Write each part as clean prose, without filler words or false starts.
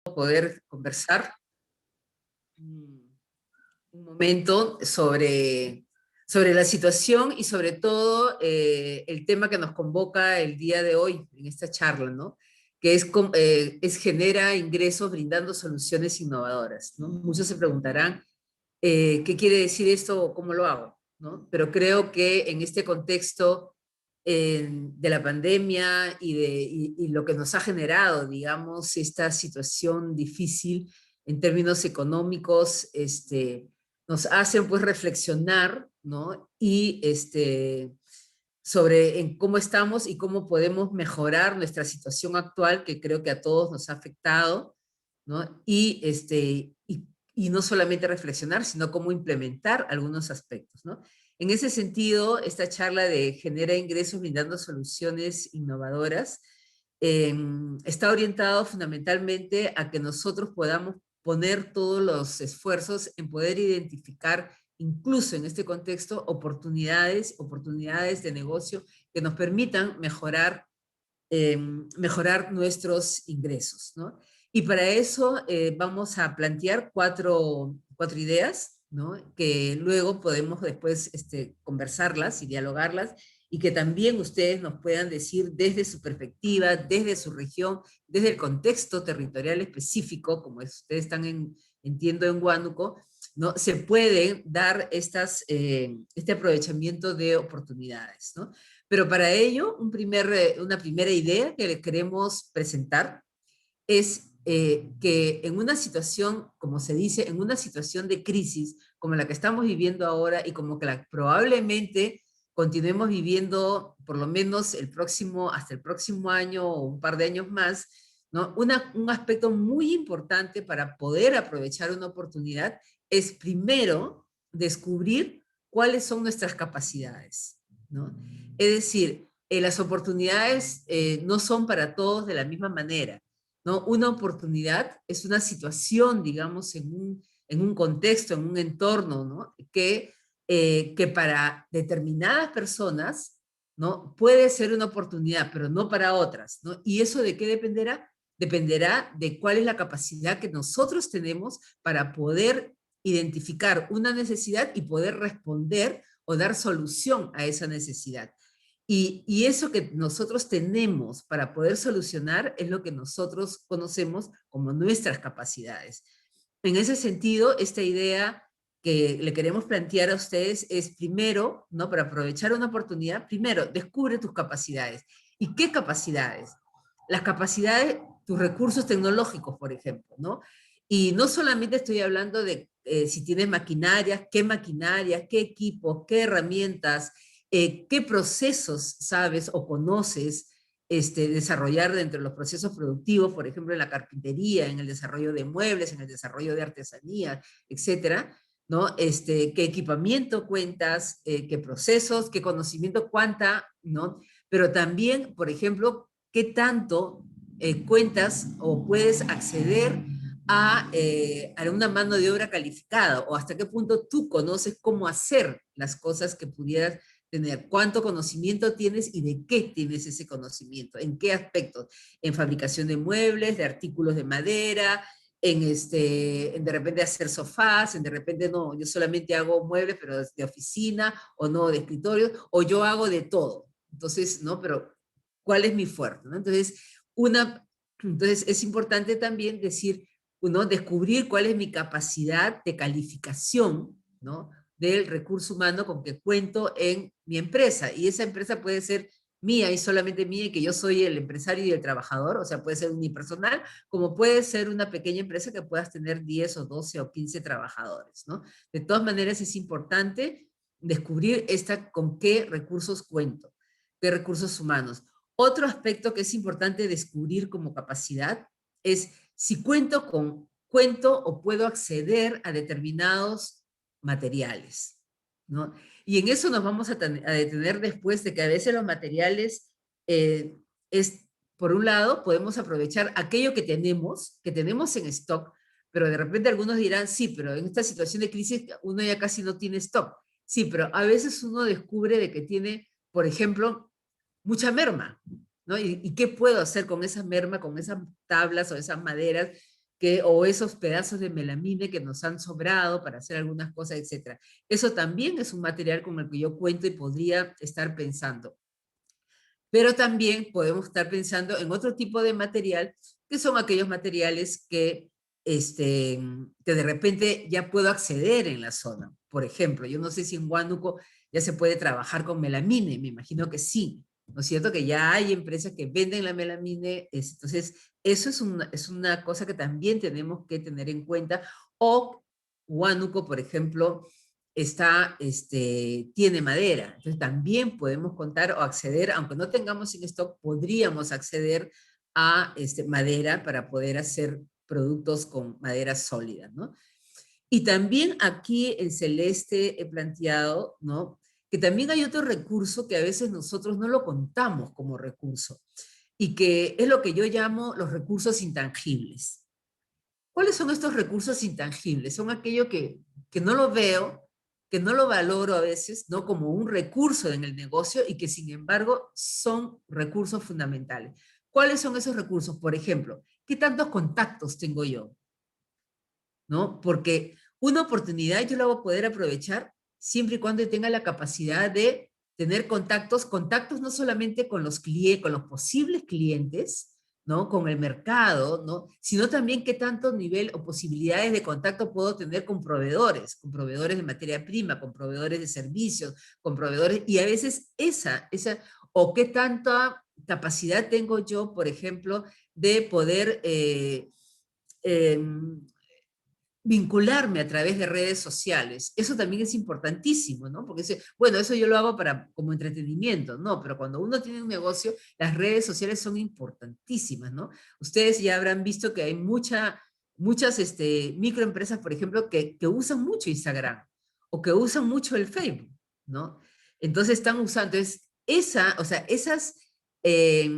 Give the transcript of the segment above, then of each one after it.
poder conversar un momento sobre la situación y sobre todo el tema que nos convoca el día de hoy en esta charla, ¿no? Que es genera ingresos brindando soluciones innovadoras, ¿no? Muchos se preguntarán, ¿qué quiere decir esto o cómo lo hago? ¿No? Pero creo que en este contexto de la pandemia y lo que nos ha generado, digamos, esta situación difícil en términos económicos, nos hacen pues reflexionar, ¿no? Sobre en cómo estamos y cómo podemos mejorar nuestra situación actual, que creo que a todos nos ha afectado, ¿no? Y no solamente reflexionar, sino cómo implementar algunos aspectos, ¿no? En ese sentido, esta charla de genera ingresos brindando soluciones innovadoras eh, está orientado fundamentalmente a que nosotros podamos poner todos los esfuerzos en poder identificar, incluso en este contexto, oportunidades de negocio que nos permitan mejorar nuestros ingresos, ¿no? Y para eso vamos a plantear cuatro ideas, ¿no? Que luego podemos después conversarlas y dialogarlas y que también ustedes nos puedan decir desde su perspectiva, desde su región, desde el contexto territorial específico, como ustedes están entiendo en Huánuco, ¿no? Se pueden dar este aprovechamiento de oportunidades, ¿no? Pero para ello, una primera idea que les queremos presentar es que en una situación, como se dice, en una situación de crisis como la que estamos viviendo ahora y como que probablemente continuemos viviendo por lo menos hasta el próximo año o un par de años más, ¿no? Un aspecto muy importante para poder aprovechar una oportunidad es primero descubrir cuáles son nuestras capacidades, ¿no? Es decir, las oportunidades no son para todos de la misma manera, ¿no? Una oportunidad es una situación, digamos, en un contexto, en un entorno, ¿no? Que para determinadas personas, ¿no? Puede ser una oportunidad, pero no para otras, ¿no? ¿Y eso de qué dependerá? Dependerá de cuál es la capacidad que nosotros tenemos para poder identificar una necesidad y poder responder o dar solución a esa necesidad. Y eso que nosotros tenemos para poder solucionar es lo que nosotros conocemos como nuestras capacidades. En ese sentido, esta idea que le queremos plantear a ustedes es primero, ¿no? Para aprovechar una oportunidad, primero, descubre tus capacidades. ¿Y qué capacidades? Las capacidades, tus recursos tecnológicos, por ejemplo, ¿no? Y no solamente estoy hablando de si tienes maquinarias, qué equipos, qué herramientas, qué procesos sabes o conoces desarrollar dentro de los procesos productivos, por ejemplo, en la carpintería, en el desarrollo de muebles, en el desarrollo de artesanía, etcétera, ¿no? Qué equipamiento cuentas, qué procesos, qué conocimiento cuánta, ¿no? Pero también, por ejemplo, qué tanto cuentas o puedes acceder a una mano de obra calificada o hasta qué punto tú conoces cómo hacer las cosas que pudieras tener, cuánto conocimiento tienes y de qué tienes ese conocimiento, en qué aspectos, en fabricación de muebles, de artículos de madera, en de repente hacer sofás, en de repente no, yo solamente hago muebles, pero de oficina, o no, de escritorio, o yo hago de todo. Entonces, ¿no? Pero, ¿cuál es mi fuerte? ¿No? Entonces, es importante también decir, ¿no? Descubrir cuál es mi capacidad de calificación, ¿no? Del recurso humano con que cuento en mi empresa. Y esa empresa puede ser mía y solamente mía y que yo soy el empresario y el trabajador, o sea, puede ser unipersonal, como puede ser una pequeña empresa que puedas tener 10 o 12 o 15 trabajadores, ¿no? De todas maneras es importante descubrir con qué recursos cuento, qué recursos humanos. Otro aspecto que es importante descubrir como capacidad es si cuento o puedo acceder a determinados materiales, ¿no? Y en eso nos vamos a detener después de que a veces los materiales por un lado, podemos aprovechar aquello que tenemos en stock, pero de repente algunos dirán, sí, pero en esta situación de crisis uno ya casi no tiene stock. Sí, pero a veces uno descubre de que tiene, por ejemplo, mucha merma, ¿no? ¿Y qué puedo hacer con esa merma, con esas tablas o esas maderas o esos pedazos de melamine que nos han sobrado para hacer algunas cosas, etc. Eso también es un material con el que yo cuento y podría estar pensando. Pero también podemos estar pensando en otro tipo de material, que son aquellos materiales que de repente ya puedo acceder en la zona. Por ejemplo, yo no sé si en Huánuco ya se puede trabajar con melamine, me imagino que sí, ¿no es cierto? Que ya hay empresas que venden la melamine, entonces eso es una cosa que también tenemos que tener en cuenta. O Huánuco, por ejemplo, tiene madera. Entonces también podemos contar o acceder, aunque no tengamos en stock, podríamos acceder a madera para poder hacer productos con madera sólida, ¿no? Y también aquí en Celeste he planteado, ¿no? Que también hay otro recurso que a veces nosotros no lo contamos como recurso y que es lo que yo llamo los recursos intangibles. ¿Cuáles son estos recursos intangibles? Son aquello que no lo veo, que no lo valoro a veces, ¿no? Como un recurso en el negocio y que sin embargo son recursos fundamentales. ¿Cuáles son esos recursos? Por ejemplo, ¿qué tantos contactos tengo yo? ¿No? Porque una oportunidad yo la voy a poder aprovechar siempre y cuando tenga la capacidad de tener contactos, contactos no solamente con los clientes, con los posibles clientes, ¿no? Con el mercado, ¿no? Sino también qué tanto nivel o posibilidades de contacto puedo tener con proveedores de materia prima, con proveedores de servicios, con proveedores, y a veces o qué tanta capacidad tengo yo, por ejemplo, de poder eh, vincularme a través de redes sociales. Eso también es importantísimo, ¿no? Porque, bueno, eso yo lo hago como entretenimiento, ¿no? Pero cuando uno tiene un negocio, las redes sociales son importantísimas, ¿no? Ustedes ya habrán visto que hay muchas microempresas, por ejemplo, que usan mucho Instagram o que usan mucho el Facebook, ¿no? Entonces están usando, o sea, eh,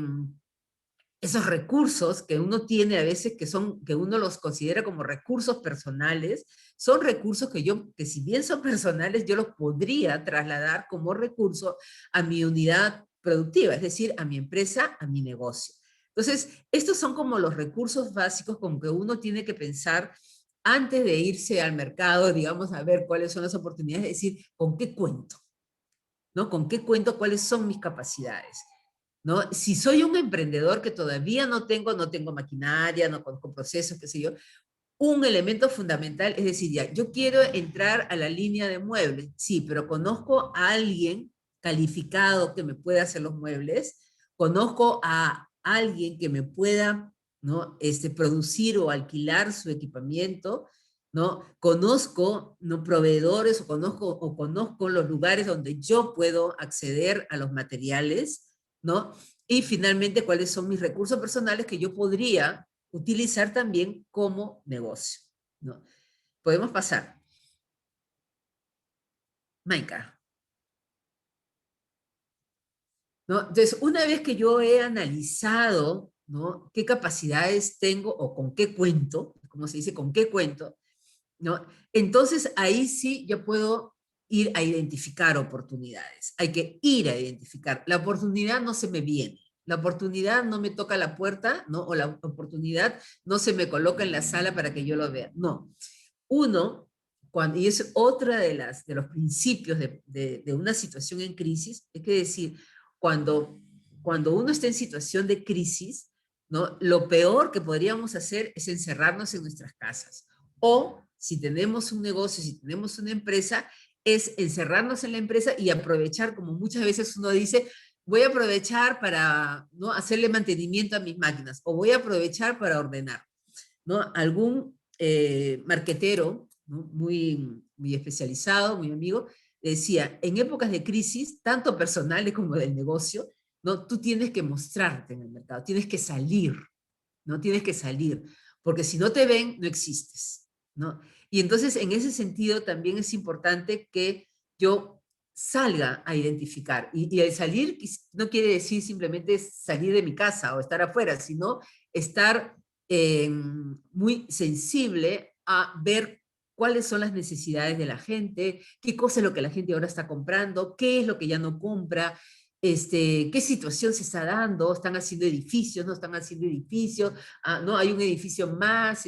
esos recursos que uno tiene a veces que uno los considera como recursos personales, son recursos que si bien son personales, yo los podría trasladar como recurso a mi unidad productiva, es decir, a mi empresa, a mi negocio. Entonces, estos son como los recursos básicos con que uno tiene que pensar antes de irse al mercado, digamos, a ver cuáles son las oportunidades, es decir, ¿con qué cuento? ¿No? ¿Con qué cuento? ¿Cuáles son mis capacidades? ¿No? Si soy un emprendedor que todavía no tengo maquinaria, no conozco procesos, qué sé yo, un elemento fundamental es decir, ya, yo quiero entrar a la línea de muebles, sí, pero conozco a alguien calificado que me pueda hacer los muebles, conozco a alguien que me pueda, ¿no? Producir o alquilar su equipamiento, ¿no? Conozco, ¿no? Proveedores o conozco los lugares donde yo puedo acceder a los materiales, ¿no? Y finalmente, ¿cuáles son mis recursos personales que yo podría utilizar también como negocio, ¿no? Podemos pasar. Maika, ¿no? Entonces, una vez que yo he analizado, ¿no? qué capacidades tengo o con qué cuento, como se dice, con qué cuento, ¿no? Entonces ahí sí yo puedo ir a identificar oportunidades. Hay que ir a identificar. La oportunidad no se me viene. La oportunidad no me toca la puerta, ¿no? O la oportunidad no se me coloca en la sala para que yo lo vea. No. Uno, y es otra de los principios de una situación en crisis, es que decir, cuando uno está en situación de crisis, ¿no? Lo peor que podríamos hacer es encerrarnos en nuestras casas. O si tenemos un negocio, si tenemos una empresa, es encerrarnos en la empresa y aprovechar, como muchas veces uno dice, voy a aprovechar para, ¿no? hacerle mantenimiento a mis máquinas o voy a aprovechar para ordenar, ¿no? Algún marquetero, ¿no? muy especializado, muy amigo, decía, en épocas de crisis, tanto personales como del negocio, ¿no? Tú tienes que mostrarte en el mercado, tienes que salir, ¿no? Tienes que salir, porque si no te ven, no existes, ¿no? Y entonces, en ese sentido, también es importante que yo salga a identificar. Y el salir no quiere decir simplemente salir de mi casa o estar afuera, sino estar muy sensible a ver cuáles son las necesidades de la gente, qué cosa es lo que la gente ahora está comprando, qué es lo que ya no compra, qué situación se está dando, están haciendo edificios, no están haciendo edificios, no hay un edificio más,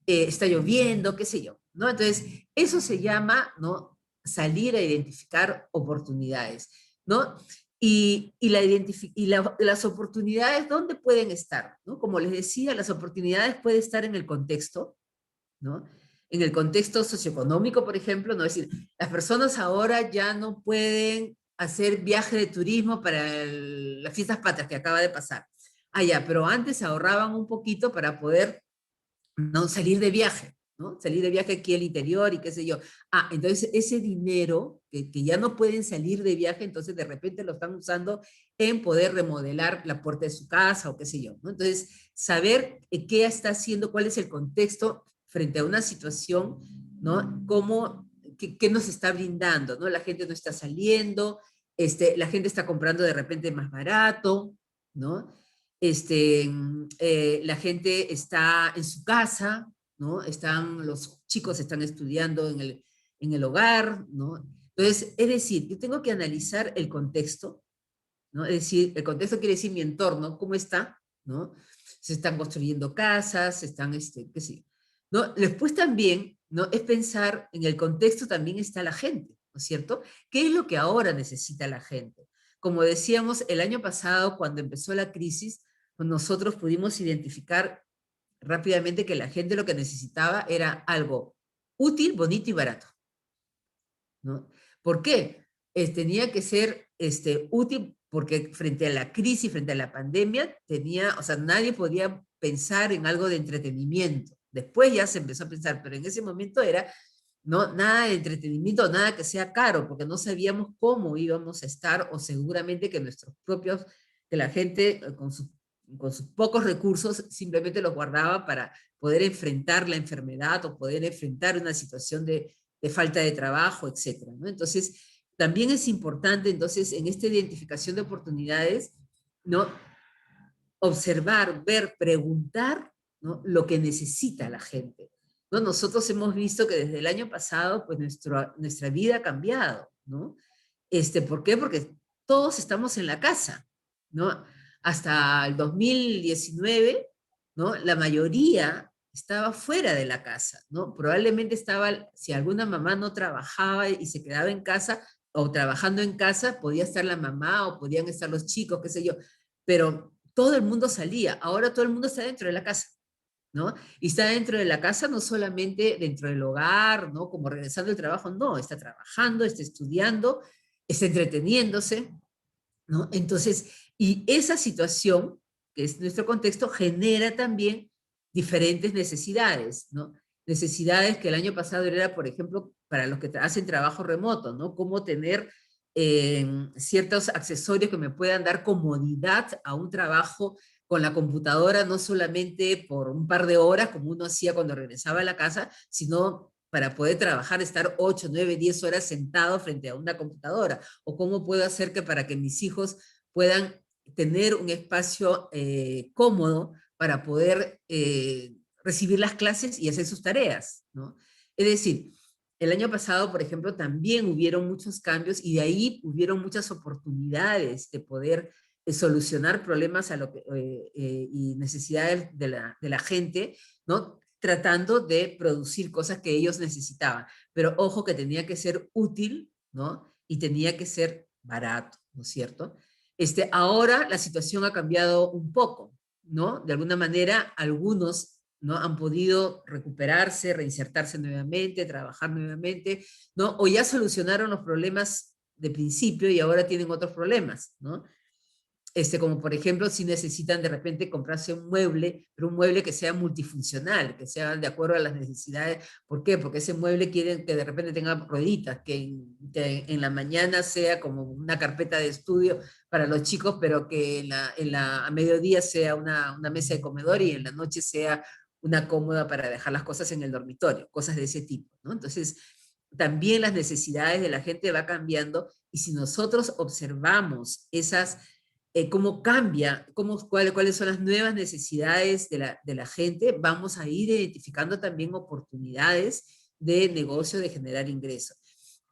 está lloviendo, qué sé yo, ¿no? Entonces, eso se llama, ¿no? Salir a identificar oportunidades, ¿no? Las oportunidades, ¿dónde pueden estar? ¿No? Como les decía, las oportunidades pueden estar en el contexto, ¿no? En el contexto socioeconómico, por ejemplo, ¿no? Es decir, las personas ahora ya no pueden hacer viaje de turismo para las fiestas patrias que acaba de pasar. Ah, ya, pero antes ahorraban un poquito para poder no salir de viaje, ¿no? Salir de viaje aquí al interior y qué sé yo. Entonces ese dinero que ya no pueden salir de viaje, entonces de repente lo están usando en poder remodelar la puerta de su casa o qué sé yo, ¿no? Entonces, saber qué está haciendo, cuál es el contexto frente a una situación, ¿no? Cómo, qué nos está brindando, ¿no? La gente no está saliendo, la gente está comprando de repente más barato, ¿no? La gente está en su casa, ¿no? Los chicos están estudiando en el hogar, ¿no? Entonces, es decir, yo tengo que analizar el contexto, ¿no? Es decir, el contexto quiere decir mi entorno, cómo está, ¿no? Se están construyendo casas, qué sé yo, ¿no? Después también, ¿no? Es pensar en el contexto también está la gente, ¿no es cierto? ¿Qué es lo que ahora necesita la gente? Como decíamos, el año pasado, cuando empezó la crisis, pues nosotros pudimos identificar rápidamente que la gente lo que necesitaba era algo útil, bonito y barato, ¿no? ¿Por qué? Tenía que ser útil porque frente a la crisis, frente a la pandemia, o sea, nadie podía pensar en algo de entretenimiento. Después ya se empezó a pensar, pero en ese momento era, no, nada de entretenimiento, nada que sea caro, porque no sabíamos cómo íbamos a estar, o seguramente que nuestros propios, que la gente con sus pocos recursos simplemente los guardaba para poder enfrentar la enfermedad o poder enfrentar una situación de falta de trabajo, etcétera, ¿no? Entonces, también es importante, entonces, en esta identificación de oportunidades, ¿no? Observar, ver, preguntar, ¿no? Lo que necesita la gente, ¿no? Nosotros hemos visto que desde el año pasado, pues nuestra vida ha cambiado, ¿no? ¿Por qué? Porque todos estamos en la casa, ¿no? Hasta el 2019, ¿no? La mayoría estaba fuera de la casa, ¿no? Probablemente estaba, si alguna mamá no trabajaba y se quedaba en casa, o trabajando en casa, podía estar la mamá o podían estar los chicos, qué sé yo, pero todo el mundo salía, ahora todo el mundo está dentro de la casa, ¿no? Y está dentro de la casa no solamente dentro del hogar, ¿no? Como regresando del trabajo, no, está trabajando, está estudiando, está entreteniéndose, ¿no? Entonces, y esa situación, que es nuestro contexto, genera también diferentes necesidades, ¿no? Necesidades que el año pasado era, por ejemplo, para los que hacen trabajo remoto, ¿no? Cómo tener ciertos accesorios que me puedan dar comodidad a un trabajo con la computadora, no solamente por un par de horas, como uno hacía cuando regresaba a la casa, sino para poder trabajar, estar 8, 9, 10 horas sentado frente a una computadora, o cómo puedo hacer que para que mis hijos puedan tener un espacio cómodo para poder recibir las clases y hacer sus tareas, ¿no? Es decir, el año pasado, por ejemplo, también hubieron muchos cambios y de ahí hubieron muchas oportunidades de poder solucionar problemas y necesidades de la gente, ¿no? Tratando de producir cosas que ellos necesitaban. Pero ojo que tenía que ser útil, ¿no? Y tenía que ser barato, ¿no es cierto? Ahora la situación ha cambiado un poco, ¿no? De alguna manera, algunos, ¿no? Han podido recuperarse, reinsertarse nuevamente, trabajar nuevamente, ¿no? O ya solucionaron los problemas de principio y ahora tienen otros problemas, ¿no? Como por ejemplo, si necesitan de repente comprarse un mueble, pero un mueble que sea multifuncional, que sea de acuerdo a las necesidades. ¿Por qué? Porque ese mueble quieren que de repente tenga rueditas, que en la mañana sea como una carpeta de estudio para los chicos, pero que a mediodía sea una mesa de comedor y en la noche sea una cómoda para dejar las cosas en el dormitorio, cosas de ese tipo, ¿no? Entonces, también las necesidades de la gente va cambiando y si nosotros observamos cómo cambia, cuáles son las nuevas necesidades de la gente, vamos a ir identificando también oportunidades de negocio, de generar ingresos.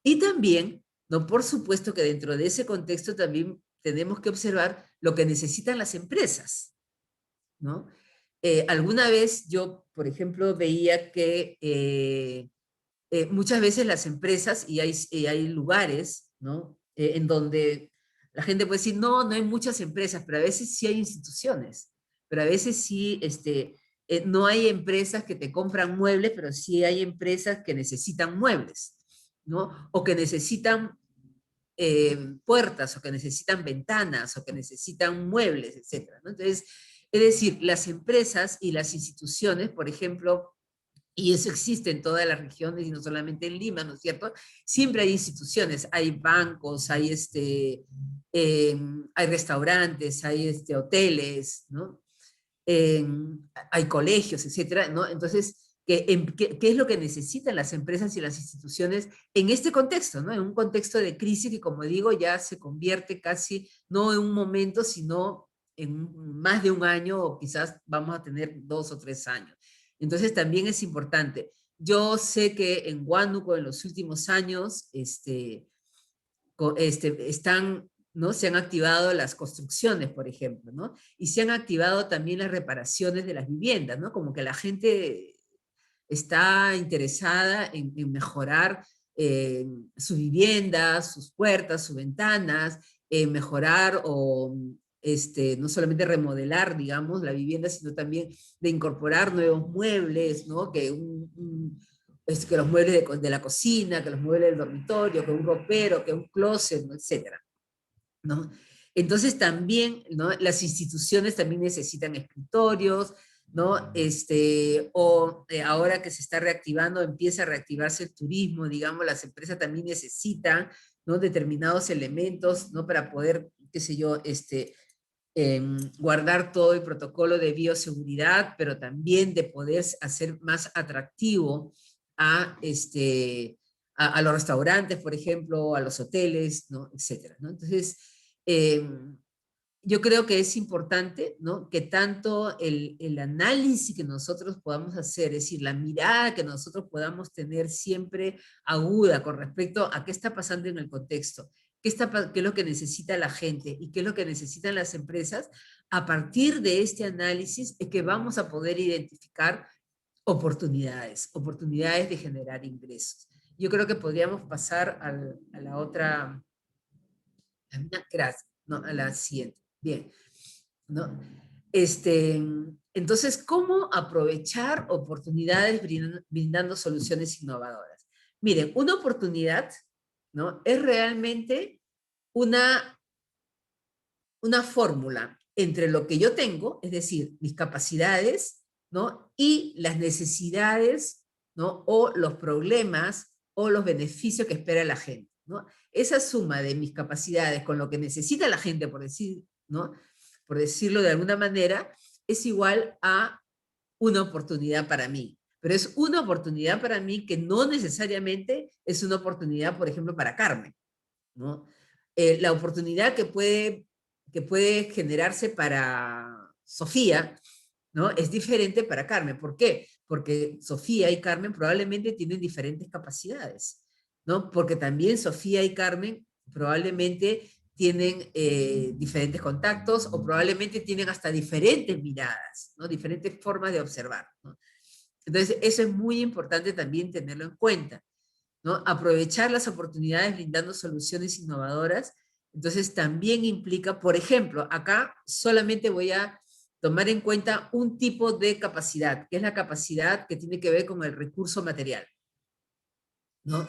Y también, no, por supuesto que dentro de ese contexto también tenemos que observar lo que necesitan las empresas, ¿no? Alguna vez yo, por ejemplo, veía que muchas veces las empresas, y hay lugares, ¿no? En donde la gente puede decir, no, no hay muchas empresas, pero a veces sí hay instituciones, pero a veces sí, no hay empresas que te compran muebles, pero sí hay empresas que necesitan muebles, ¿no? O que necesitan puertas, o que necesitan ventanas, o que necesitan muebles, etcétera, ¿no? Entonces, es decir, las empresas y las instituciones, por ejemplo, y eso existe en todas las regiones y no solamente en Lima, ¿no es cierto? Siempre hay instituciones, hay bancos, hay restaurantes, hay hoteles, ¿no? Eh, Hay colegios, etcétera, ¿no? Entonces, ¿qué es lo que necesitan las empresas y las instituciones en este contexto, ¿no? En un contexto de crisis que, como digo, ya se convierte casi, no en un momento, sino en más de un año, o quizás vamos a tener 2 o 3 años. Entonces, también es importante. Yo sé que en Huánuco, en los últimos años, están, ¿no? Se han activado las construcciones, por ejemplo, ¿no? Y se han activado también las reparaciones de las viviendas, ¿no? Como que la gente está interesada en mejorar su vivienda, sus puertas, sus ventanas, mejorar o no solamente remodelar, digamos, la vivienda, sino también de incorporar nuevos muebles, ¿no? Que los muebles de la cocina, que los muebles del dormitorio, que un ropero, que un closet, ¿no? Etcétera, ¿no? Entonces también, ¿no? Las instituciones también necesitan escritorios, ¿no? Ahora que se está reactivando, empieza a reactivarse el turismo, digamos, las empresas también necesitan, ¿no? Determinados elementos, ¿no? Para poder, qué sé yo, guardar todo el protocolo de bioseguridad, pero también de poder hacer más atractivo a, a los restaurantes, por ejemplo, a los hoteles, ¿no? Etcétera, ¿no? Entonces, eh, yo creo que es importante, ¿no? Que tanto el análisis que nosotros podamos hacer, es decir, la mirada que nosotros podamos tener siempre aguda con respecto a qué está pasando en el contexto, qué es lo que necesita la gente y qué es lo que necesitan las empresas, a partir de este análisis es que vamos a poder identificar oportunidades de generar ingresos. Yo creo que podríamos pasar a la otra, gracias, no, a la siguiente. Bien, ¿no? Entonces, ¿cómo aprovechar oportunidades brindando soluciones innovadoras? Miren, una oportunidad, ¿no? Es realmente una, una fórmula entre lo que yo tengo, es decir, mis capacidades, ¿no? Y las necesidades, ¿no? O los problemas o los beneficios que espera la gente, ¿no? Esa suma de mis capacidades con lo que necesita la gente, por decir, ¿no? Por decirlo de alguna manera, es igual a una oportunidad para mí. Pero es una oportunidad para mí que no necesariamente es una oportunidad, por ejemplo, para Carmen, ¿no? La oportunidad que puede generarse para Sofía, ¿no? Es diferente para Carmen. ¿Por qué? Porque Sofía y Carmen probablemente tienen diferentes capacidades, ¿no? Porque también Sofía y Carmen probablemente tienen diferentes contactos, o probablemente tienen hasta diferentes miradas, ¿no? Diferentes formas de observar, ¿no? Entonces, eso es muy importante también tenerlo en cuenta, ¿no? Aprovechar las oportunidades brindando soluciones innovadoras. Entonces, también implica, por ejemplo, acá solamente voy a tomar en cuenta un tipo de capacidad, que es la capacidad que tiene que ver con el recurso material, ¿no?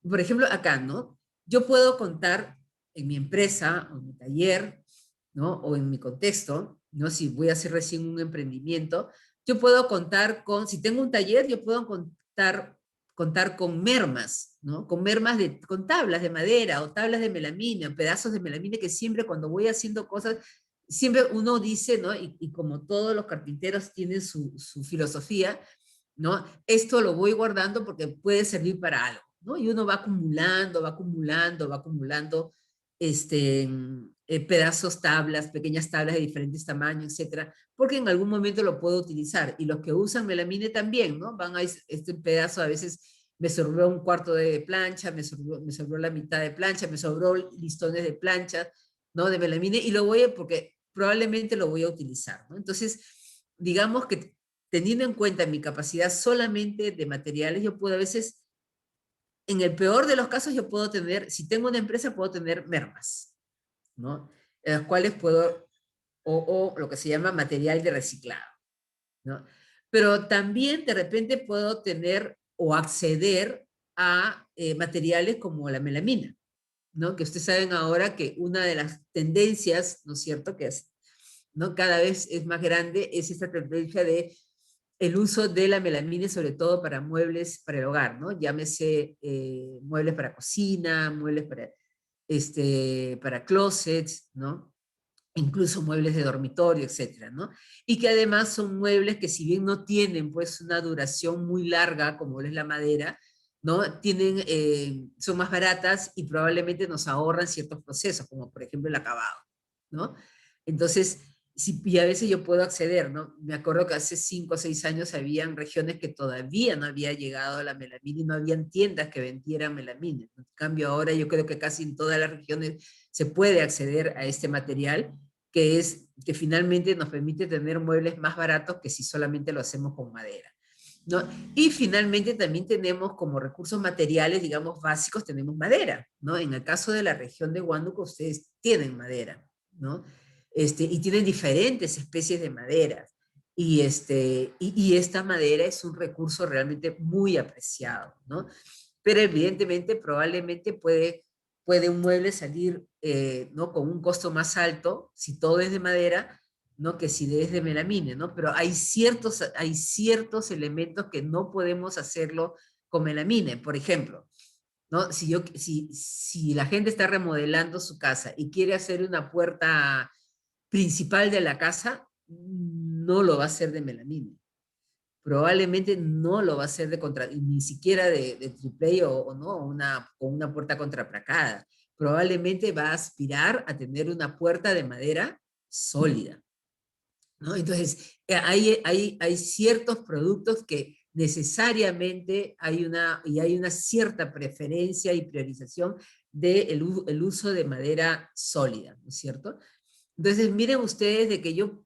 Por ejemplo, acá, ¿no? Yo puedo contar en mi empresa, o en mi taller, ¿no? O en mi contexto, ¿no? Si voy a hacer recién un emprendimiento, yo puedo contar con, si tengo un taller, yo puedo contar con mermas, ¿no? Con tablas de madera o tablas de melamina, pedazos de melamina que siempre cuando voy haciendo cosas, siempre uno dice, ¿no? Y como todos los carpinteros tienen su filosofía, ¿no? Esto lo voy guardando porque puede servir para algo, ¿no? Y uno va acumulando, va acumulando, va acumulando pedazos, tablas, pequeñas tablas de diferentes tamaños, etcétera, porque en algún momento lo puedo utilizar. Y los que usan melamine también, ¿no? Van a este pedazo, a veces me sobró un cuarto de plancha, me sobró la mitad de plancha, me sobró listones de plancha, ¿no? De melamine y porque probablemente lo voy a utilizar, ¿no? Entonces, digamos que teniendo en cuenta mi capacidad solamente de materiales, yo puedo a veces, en el peor de los casos, yo puedo tener, si tengo una empresa, puedo tener mermas, ¿no? En las cuales puedo, o lo que se llama material de reciclado, ¿no? Pero también de repente puedo tener o acceder a materiales como la melamina, ¿no? Que ustedes saben ahora que una de las tendencias, ¿no es cierto?, que es, ¿no? Cada vez es más grande, es esta tendencia de el uso de la melamina, sobre todo para muebles para el hogar, ¿no? Llámese muebles para cocina, muebles para closets, ¿no? Incluso muebles de dormitorio, etcétera, ¿no? Y que además son muebles que si bien no tienen pues una duración muy larga como es la madera, ¿no? Son más baratas y probablemente nos ahorran ciertos procesos, como por ejemplo el acabado, ¿no? Entonces, y a veces yo puedo acceder, ¿no? Me acuerdo que hace 5 o 6 años habían regiones que todavía no había llegado la melamina y no habían tiendas que vendieran melamina. En cambio, ahora yo creo que casi en todas las regiones se puede acceder a este material que finalmente nos permite tener muebles más baratos que si solamente lo hacemos con madera, ¿no? Y finalmente también tenemos como recursos materiales, digamos, básicos, tenemos madera, ¿no? En el caso de la región de Huánuco, ustedes tienen madera, ¿no? Y tienen diferentes especies de madera. Y esta madera es un recurso realmente muy apreciado, ¿no? Pero evidentemente, probablemente puede un mueble salir, ¿no? Con un costo más alto, si todo es de madera, ¿no? Que si es de melamine, ¿no? Pero hay ciertos elementos que no podemos hacerlo con melamine. Por ejemplo, ¿no? Si la gente está remodelando su casa y quiere hacer una puerta principal de la casa, no lo va a hacer de melamine. Probablemente no lo va a hacer ni siquiera de triple o no, o una puerta contrapracada. Probablemente va a aspirar a tener una puerta de madera sólida, ¿no? Entonces, hay ciertos productos que necesariamente hay una cierta preferencia y priorización del el uso de madera sólida, ¿no es cierto? Entonces, miren ustedes de que yo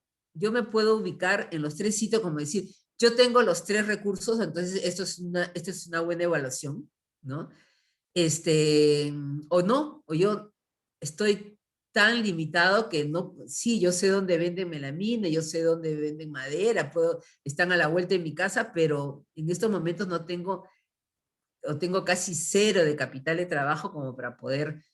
me puedo ubicar en los tres sitios, como decir, yo tengo los tres recursos, entonces esto es una buena evaluación, ¿no? Este, o no, o yo estoy tan limitado que no, sí, yo sé dónde venden melamina, yo sé dónde venden madera, están a la vuelta de mi casa, pero en estos momentos no tengo, o tengo casi cero de capital de trabajo como para poder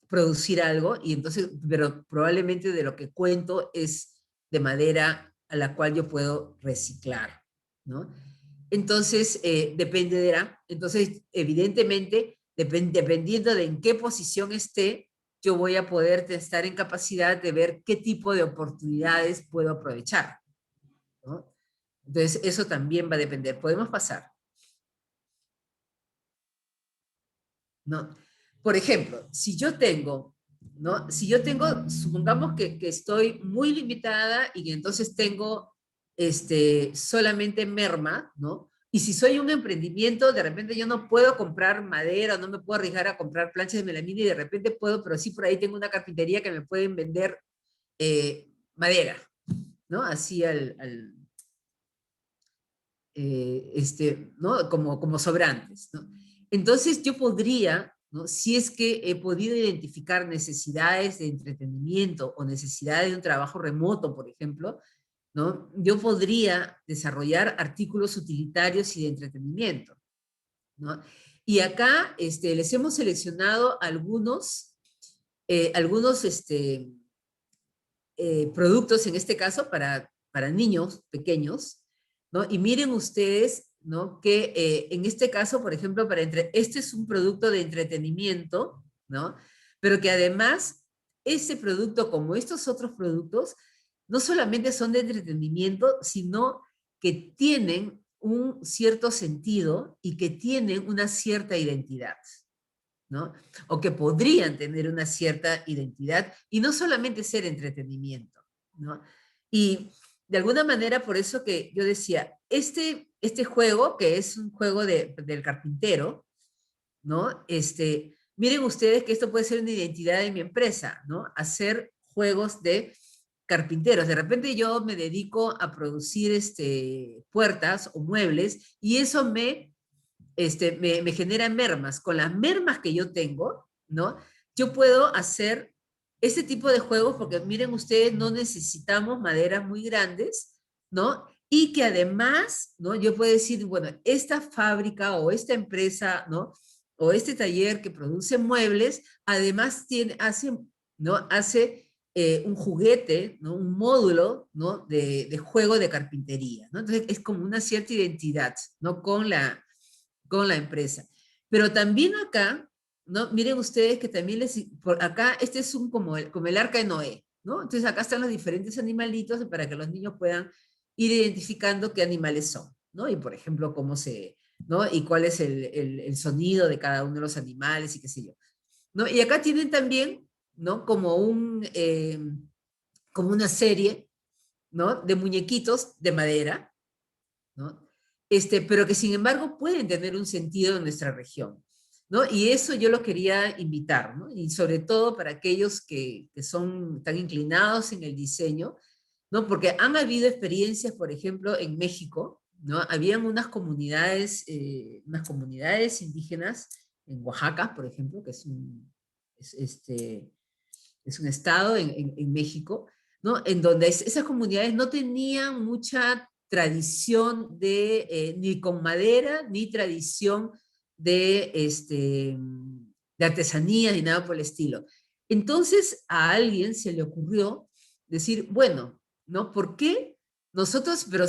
producir algo, y entonces, pero probablemente de lo que cuento es de madera a la cual yo puedo reciclar, ¿no? Entonces, dependerá, entonces, evidentemente, dependiendo de en qué posición esté, yo voy a poder estar en capacidad de ver qué tipo de oportunidades puedo aprovechar, ¿no? Entonces, eso también va a depender. Podemos pasar, ¿no? Por ejemplo, si yo tengo, ¿no? Si yo tengo, supongamos que estoy muy limitada y que entonces tengo solamente merma, ¿no? Y si soy un emprendimiento, de repente yo no puedo comprar madera, no me puedo arriesgar a comprar planchas de melamina y de repente puedo, pero sí por ahí tengo una carpintería que me pueden vender madera, ¿no? Así ¿no? Como sobrantes, ¿no? Entonces yo podría, ¿no? Si es que he podido identificar necesidades de entretenimiento o necesidades de un trabajo remoto, por ejemplo, ¿no? Yo podría desarrollar artículos utilitarios y de entretenimiento, ¿no? Y acá les hemos seleccionado algunos productos, en este caso, para niños pequeños, ¿no? Y miren ustedes, ¿no? Que en este caso, por ejemplo, este es un producto de entretenimiento, ¿no? Pero que además, ese producto, como estos otros productos, no solamente son de entretenimiento, sino que tienen un cierto sentido y que tienen una cierta identidad, ¿no? O que podrían tener una cierta identidad y no solamente ser entretenimiento, ¿no? Y de alguna manera, por eso que yo decía, este juego, que es un juego del carpintero, ¿no? miren ustedes que esto puede ser una identidad de mi empresa, ¿no? Hacer juegos de carpinteros. De repente yo me dedico a producir puertas o muebles y eso me genera mermas. Con las mermas que yo tengo, ¿no? Yo puedo hacer este tipo de juegos porque miren ustedes, no necesitamos maderas muy grandes, ¿no? Y que además, ¿no? Yo puedo decir, bueno, esta fábrica o esta empresa, ¿no? O este taller que produce muebles, además ¿no? Hace un juguete, ¿no? Un módulo, ¿no? De juego de carpintería, ¿no? Entonces es como una cierta identidad, ¿no? Con la empresa. Pero también acá, ¿no? Miren ustedes que también por acá, este es como el arca de Noé, ¿no? Entonces acá están los diferentes animalitos para que los niños puedan ir identificando qué animales son, ¿no? Y por ejemplo, ¿no? Y cuál es el sonido de cada uno de los animales y qué sé yo, ¿no? Y acá tienen también, ¿no? Como una serie, ¿no? De muñequitos de madera, ¿no? Pero que sin embargo pueden tener un sentido en nuestra región, ¿no? Y eso yo lo quería invitar, ¿no? Y sobre todo para aquellos que son tan inclinados en el diseño, ¿no? Porque han habido experiencias, por ejemplo, en México, ¿no? Habían unas comunidades indígenas en Oaxaca, por ejemplo, que es, este, es un estado en México, ¿no? En donde esas comunidades no tenían mucha tradición ni con madera, ni tradición de artesanía, ni nada por el estilo. Entonces a alguien se le ocurrió decir, bueno, ¿no? ¿Por qué? Nosotros, pero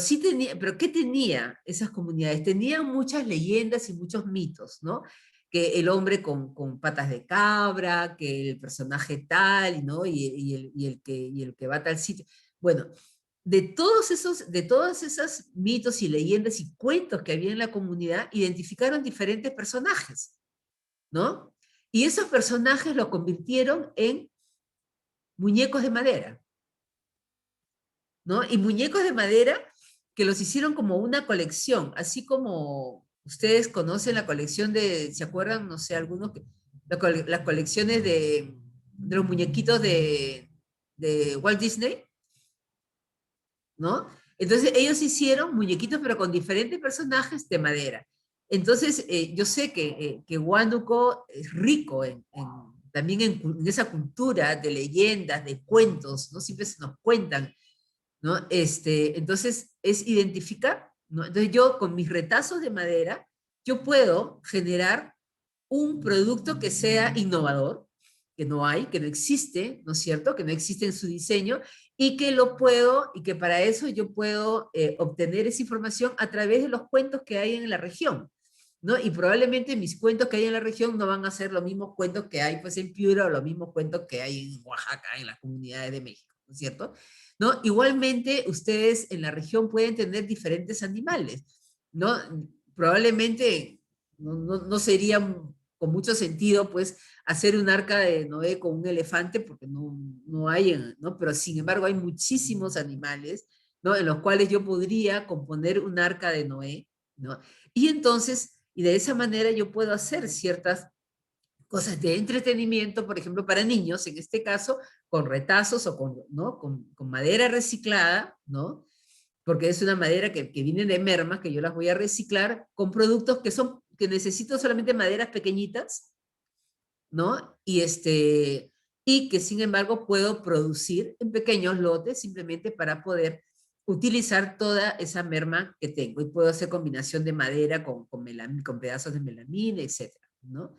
¿qué tenía esas comunidades? Tenían muchas leyendas y muchos mitos, ¿no? Que el hombre con patas de cabra, que el personaje tal, ¿no? Y el que va a tal sitio. Bueno, de todos esos mitos y leyendas y cuentos que había en la comunidad, identificaron diferentes personajes, ¿no? Y esos personajes los convirtieron en muñecos de madera, ¿no? Y muñecos de madera que los hicieron como una colección, así como ustedes conocen la colección ¿se acuerdan? No sé, las colecciones de los muñequitos de Walt Disney, ¿no? Entonces ellos hicieron muñequitos pero con diferentes personajes de madera. Entonces yo sé que Huánuco es rico también en esa cultura de leyendas, de cuentos, ¿no? Siempre se nos cuentan, ¿no? Entonces es identificar, ¿no? Entonces yo con mis retazos de madera, yo puedo generar un producto que sea innovador, que no existe, ¿no es cierto? Que no existe en su diseño y que para eso yo puedo obtener esa información a través de los cuentos que hay en la región, ¿no? Y probablemente mis cuentos que hay en la región no van a ser los mismos cuentos que hay pues en Piura o los mismos cuentos que hay en Oaxaca, en las comunidades de México, ¿no es cierto? ¿No? Igualmente, ustedes en la región pueden tener diferentes animales, ¿no? Probablemente no sería con mucho sentido, pues, hacer un arca de Noé con un elefante, porque no hay, ¿no? Pero sin embargo hay muchísimos animales, ¿no? En los cuales yo podría componer un arca de Noé, ¿no? Y entonces, y de esa manera yo puedo hacer ciertas cosas de entretenimiento, por ejemplo, para niños, en este caso, con retazos o ¿no? Con madera reciclada, ¿no? Porque es una madera que viene de mermas, que yo las voy a reciclar, con productos que necesito solamente maderas pequeñitas, ¿no? Y que sin embargo puedo producir en pequeños lotes simplemente para poder utilizar toda esa merma que tengo. Y puedo hacer combinación de madera con pedazos de melamina, etcétera, ¿no?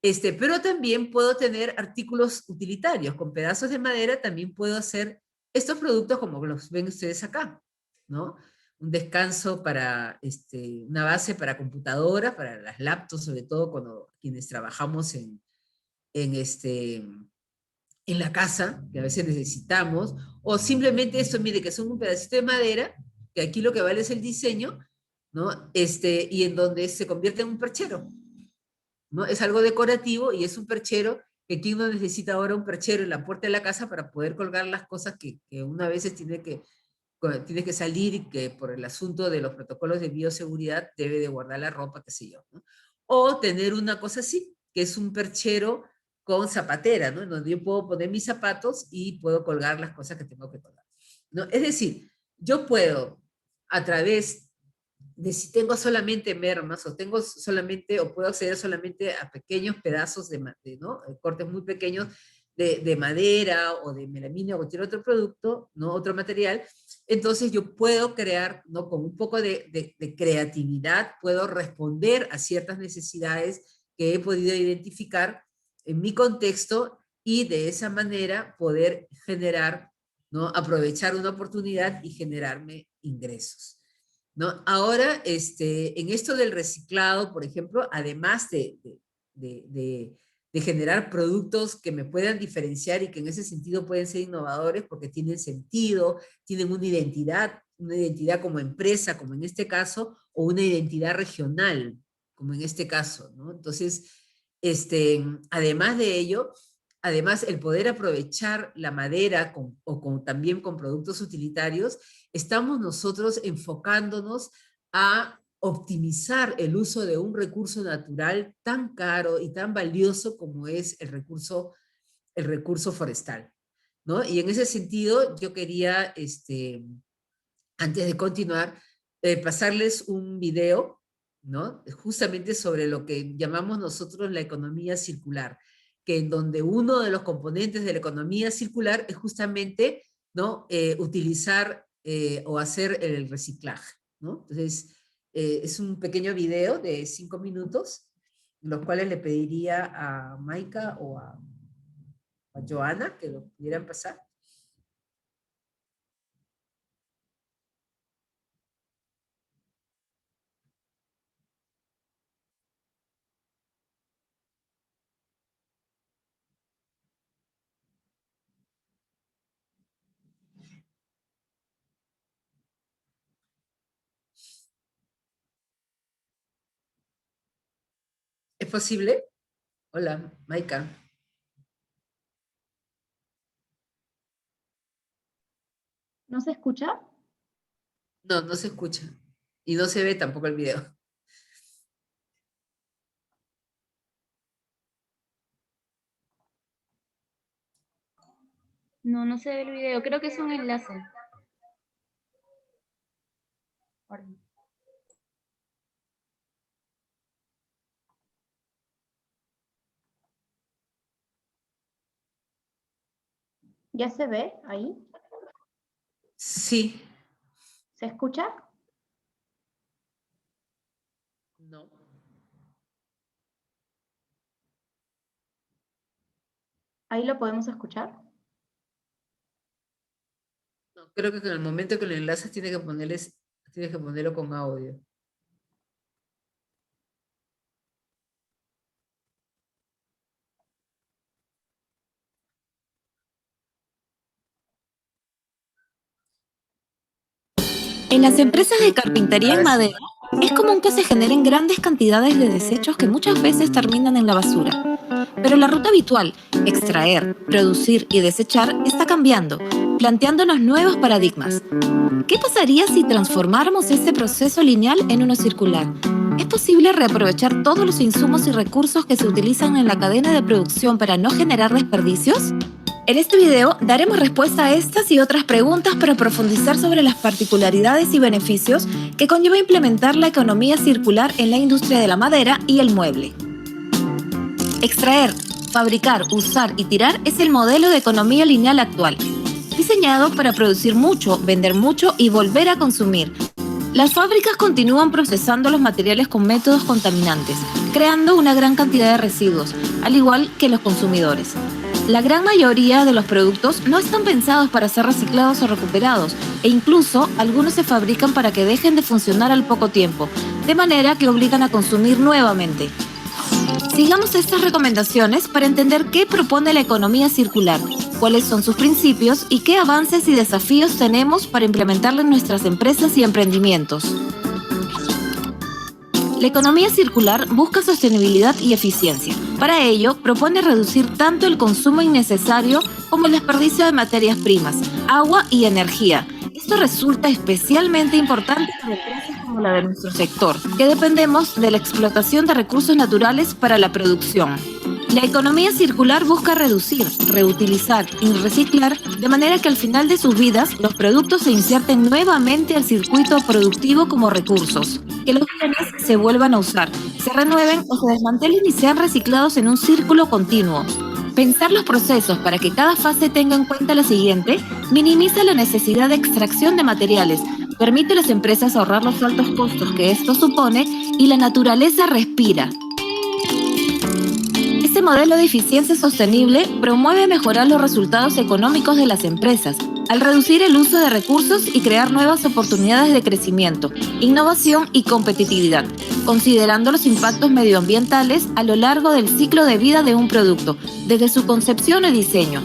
Pero también puedo tener artículos utilitarios. Con pedazos de madera también puedo hacer estos productos como los ven ustedes acá, ¿no? Un descanso una base para computadoras, para las laptops, sobre todo cuando quienes trabajamos en, este, en la casa, que a veces necesitamos, o simplemente esto, mire, que son un pedacito de madera, que aquí lo que vale es el diseño, ¿no? Y en donde se convierte en un perchero, ¿no? Es algo decorativo y es un perchero que quien no necesita ahora un perchero en la puerta de la casa para poder colgar las cosas que una vez tiene que salir y que por el asunto de los protocolos de bioseguridad debe de guardar la ropa, qué sé yo, ¿no? O tener una cosa así, que es un perchero con zapatera, ¿no? En donde yo puedo poner mis zapatos y puedo colgar las cosas que tengo que colgar, ¿no? Es decir, yo puedo, a través de si tengo solamente mermas o tengo solamente, o puedo acceder solamente a pequeños pedazos ¿no? Cortes muy pequeños de madera o de melamina o cualquier otro producto, ¿no? Otro material, entonces yo puedo crear, ¿no? Con un poco de creatividad, puedo responder a ciertas necesidades que he podido identificar en mi contexto y de esa manera poder generar, ¿no? Aprovechar una oportunidad y generarme ingresos, ¿no? Ahora, en esto del reciclado, por ejemplo, además de generar productos que me puedan diferenciar y que en ese sentido pueden ser innovadores porque tienen sentido, tienen una identidad como empresa, como en este caso, o una identidad regional, como en este caso, ¿no? Entonces, además de ello, además el poder aprovechar la madera también con productos utilitarios, estamos nosotros enfocándonos a optimizar el uso de un recurso natural tan caro y tan valioso como es el recurso forestal, ¿no? Y en ese sentido, yo quería, antes de continuar, pasarles un video, ¿no? Justamente sobre lo que llamamos nosotros la economía circular, que en donde uno de los componentes de la economía circular es justamente, ¿no? Utilizar o hacer el reciclaje, ¿no? Entonces, es un pequeño video de 5 minutos, los cuales le pediría a Maika o a Joana que lo pudieran pasar. ¿Es posible? Hola, Maika. ¿No se escucha? No, no se escucha. Y no se ve tampoco el video. No, no se ve el video. Creo que es un enlace. ¿Ya se ve ahí? Sí. ¿Se escucha? No. ¿Ahí lo podemos escuchar? No, creo que en el momento que lo enlazas tienes que ponerlo con audio. En las empresas de carpintería en madera, es común que se generen grandes cantidades de desechos que muchas veces terminan en la basura. Pero la ruta habitual, extraer, producir y desechar, está cambiando, planteándonos nuevos paradigmas. ¿Qué pasaría si transformáramos este proceso lineal en uno circular? ¿Es posible reaprovechar todos los insumos y recursos que se utilizan en la cadena de producción para no generar desperdicios? En este video daremos respuesta a estas y otras preguntas para profundizar sobre las particularidades y beneficios que conlleva implementar la economía circular en la industria de la madera y el mueble. Extraer, fabricar, usar y tirar es el modelo de economía lineal actual, diseñado para producir mucho, vender mucho y volver a consumir. Las fábricas continúan procesando los materiales con métodos contaminantes, creando una gran cantidad de residuos, al igual que los consumidores. La gran mayoría de los productos no están pensados para ser reciclados o recuperados, e incluso algunos se fabrican para que dejen de funcionar al poco tiempo, de manera que obligan a consumir nuevamente. Sigamos estas recomendaciones para entender qué propone la economía circular, cuáles son sus principios y qué avances y desafíos tenemos para implementarla en nuestras empresas y emprendimientos. La economía circular busca sostenibilidad y eficiencia. Para ello, propone reducir tanto el consumo innecesario como el desperdicio de materias primas, agua y energía. Es Esto resulta especialmente importante para empresas como la de nuestro sector, que dependemos de la explotación de recursos naturales para la producción. La economía circular busca reducir, reutilizar y reciclar de manera que al final de sus vidas los productos se inserten nuevamente al circuito productivo como recursos, que los bienes se vuelvan a usar, se renueven o se desmantelen y sean reciclados en un círculo continuo. Pensar los procesos para que cada fase tenga en cuenta la siguiente minimiza la necesidad de extracción de materiales, permite a las empresas ahorrar los altos costos que esto supone y la naturaleza respira. Este modelo de eficiencia sostenible promueve mejorar los resultados económicos de las empresas al reducir el uso de recursos y crear nuevas oportunidades de crecimiento, innovación y competitividad, considerando los impactos medioambientales a lo largo del ciclo de vida de un producto, desde su concepción y diseño.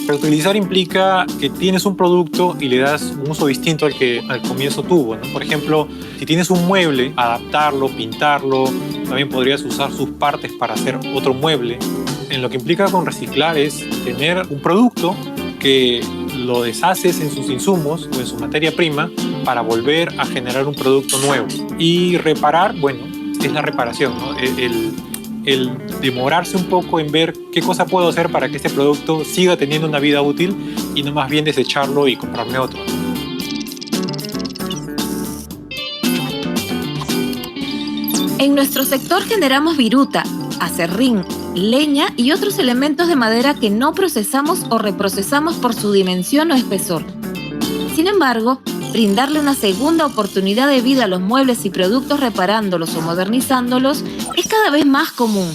Reutilizar implica que tienes un producto y le das un uso distinto al que al comienzo tuvo, ¿no? Por ejemplo, si tienes un mueble, adaptarlo, pintarlo, también podrías usar sus partes para hacer otro mueble. En lo que implica con reciclar es tener un producto que lo deshaces en sus insumos o en su materia prima para volver a generar un producto nuevo. Y reparar, bueno, es la reparación, ¿no? El demorarse un poco en ver qué cosa puedo hacer para que este producto siga teniendo una vida útil y no más bien desecharlo y comprarme otro. En nuestro sector generamos viruta, acerrín, leña y otros elementos de madera que no procesamos o reprocesamos por su dimensión o espesor. Sin embargo, brindarle una segunda oportunidad de vida a los muebles y productos reparándolos o modernizándolos es cada vez más común.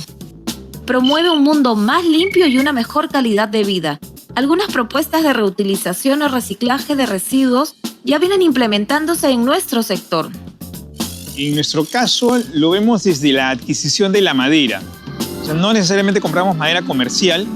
Promueve un mundo más limpio y una mejor calidad de vida. Algunas propuestas de reutilización o reciclaje de residuos ya vienen implementándose en nuestro sector. En nuestro caso, lo vemos desde la adquisición de la madera. O sea, no necesariamente compramos madera comercial,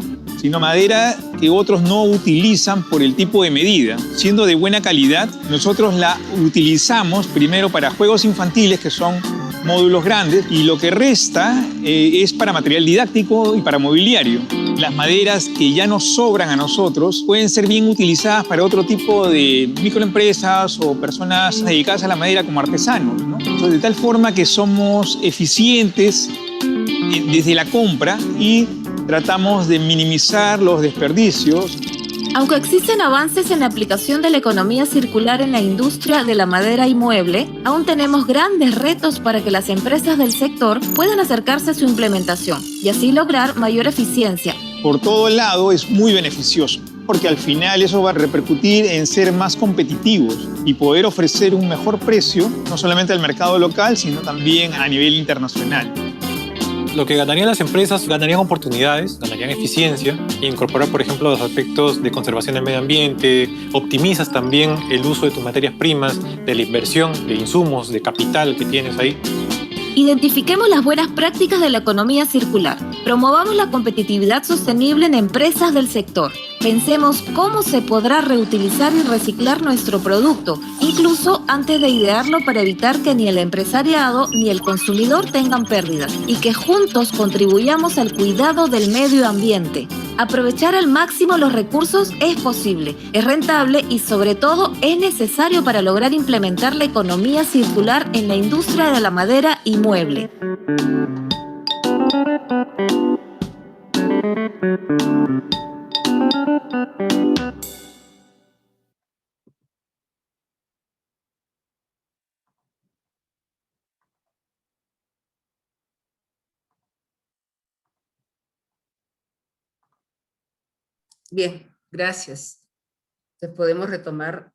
sino madera que otros no utilizan por el tipo de medida. Siendo de buena calidad, nosotros la utilizamos primero para juegos infantiles, que son módulos grandes, y lo que resta es para material didáctico y para mobiliario. Las maderas que ya nos sobran a nosotros pueden ser bien utilizadas para otro tipo de microempresas o personas dedicadas a la madera como artesanos, ¿no? Entonces, de tal forma que somos eficientes desde la compra y tratamos de minimizar los desperdicios. Aunque existen avances en la aplicación de la economía circular en la industria de la madera y mueble, aún tenemos grandes retos para que las empresas del sector puedan acercarse a su implementación y así lograr mayor eficiencia. Por todo lado es muy beneficioso, porque al final eso va a repercutir en ser más competitivos y poder ofrecer un mejor precio, no solamente al mercado local, sino también a nivel internacional. Lo que ganarían las empresas, ganarían oportunidades, ganarían eficiencia, e incorporar, por ejemplo, los aspectos de conservación del medio ambiente, optimizas también el uso de tus materias primas, de la inversión, de insumos, de capital que tienes ahí. Identifiquemos las buenas prácticas de la economía circular. Promovamos la competitividad sostenible en empresas del sector. Pensemos cómo se podrá reutilizar y reciclar nuestro producto, incluso antes de idearlo para evitar que ni el empresariado ni el consumidor tengan pérdidas y que juntos contribuyamos al cuidado del medio ambiente. Aprovechar al máximo los recursos es posible, es rentable y sobre todo es necesario para lograr implementar la economía circular en la industria de la madera y mueble. Bien, gracias. Entonces podemos retomar.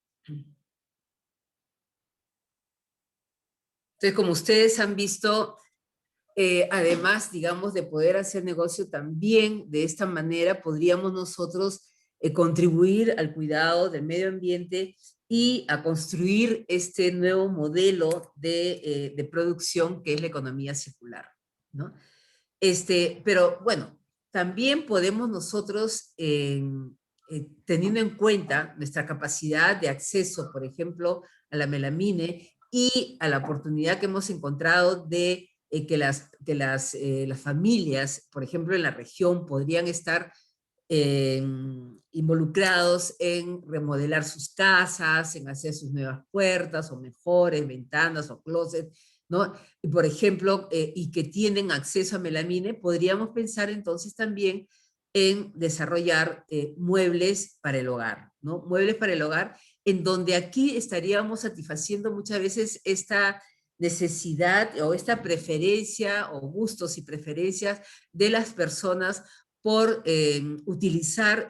Entonces, como ustedes han visto, además, digamos, de poder hacer negocio también de esta manera, podríamos nosotros contribuir al cuidado del medio ambiente y a construir este nuevo modelo de producción que es la economía circular, ¿no? Pero bueno, también podemos nosotros, teniendo en cuenta nuestra capacidad de acceso, por ejemplo, a la melamine y a la oportunidad que hemos encontrado de que las familias, por ejemplo, en la región podrían estar involucrados en remodelar sus casas, en hacer sus nuevas puertas, o mejores, ventanas, o closets, ¿no? Y por ejemplo, y que tienen acceso a melamine, podríamos pensar entonces también en desarrollar muebles para el hogar, ¿no? Muebles para el hogar, en donde aquí estaríamos satisfaciendo muchas veces esta necesidad o esta preferencia o gustos y preferencias de las personas por utilizar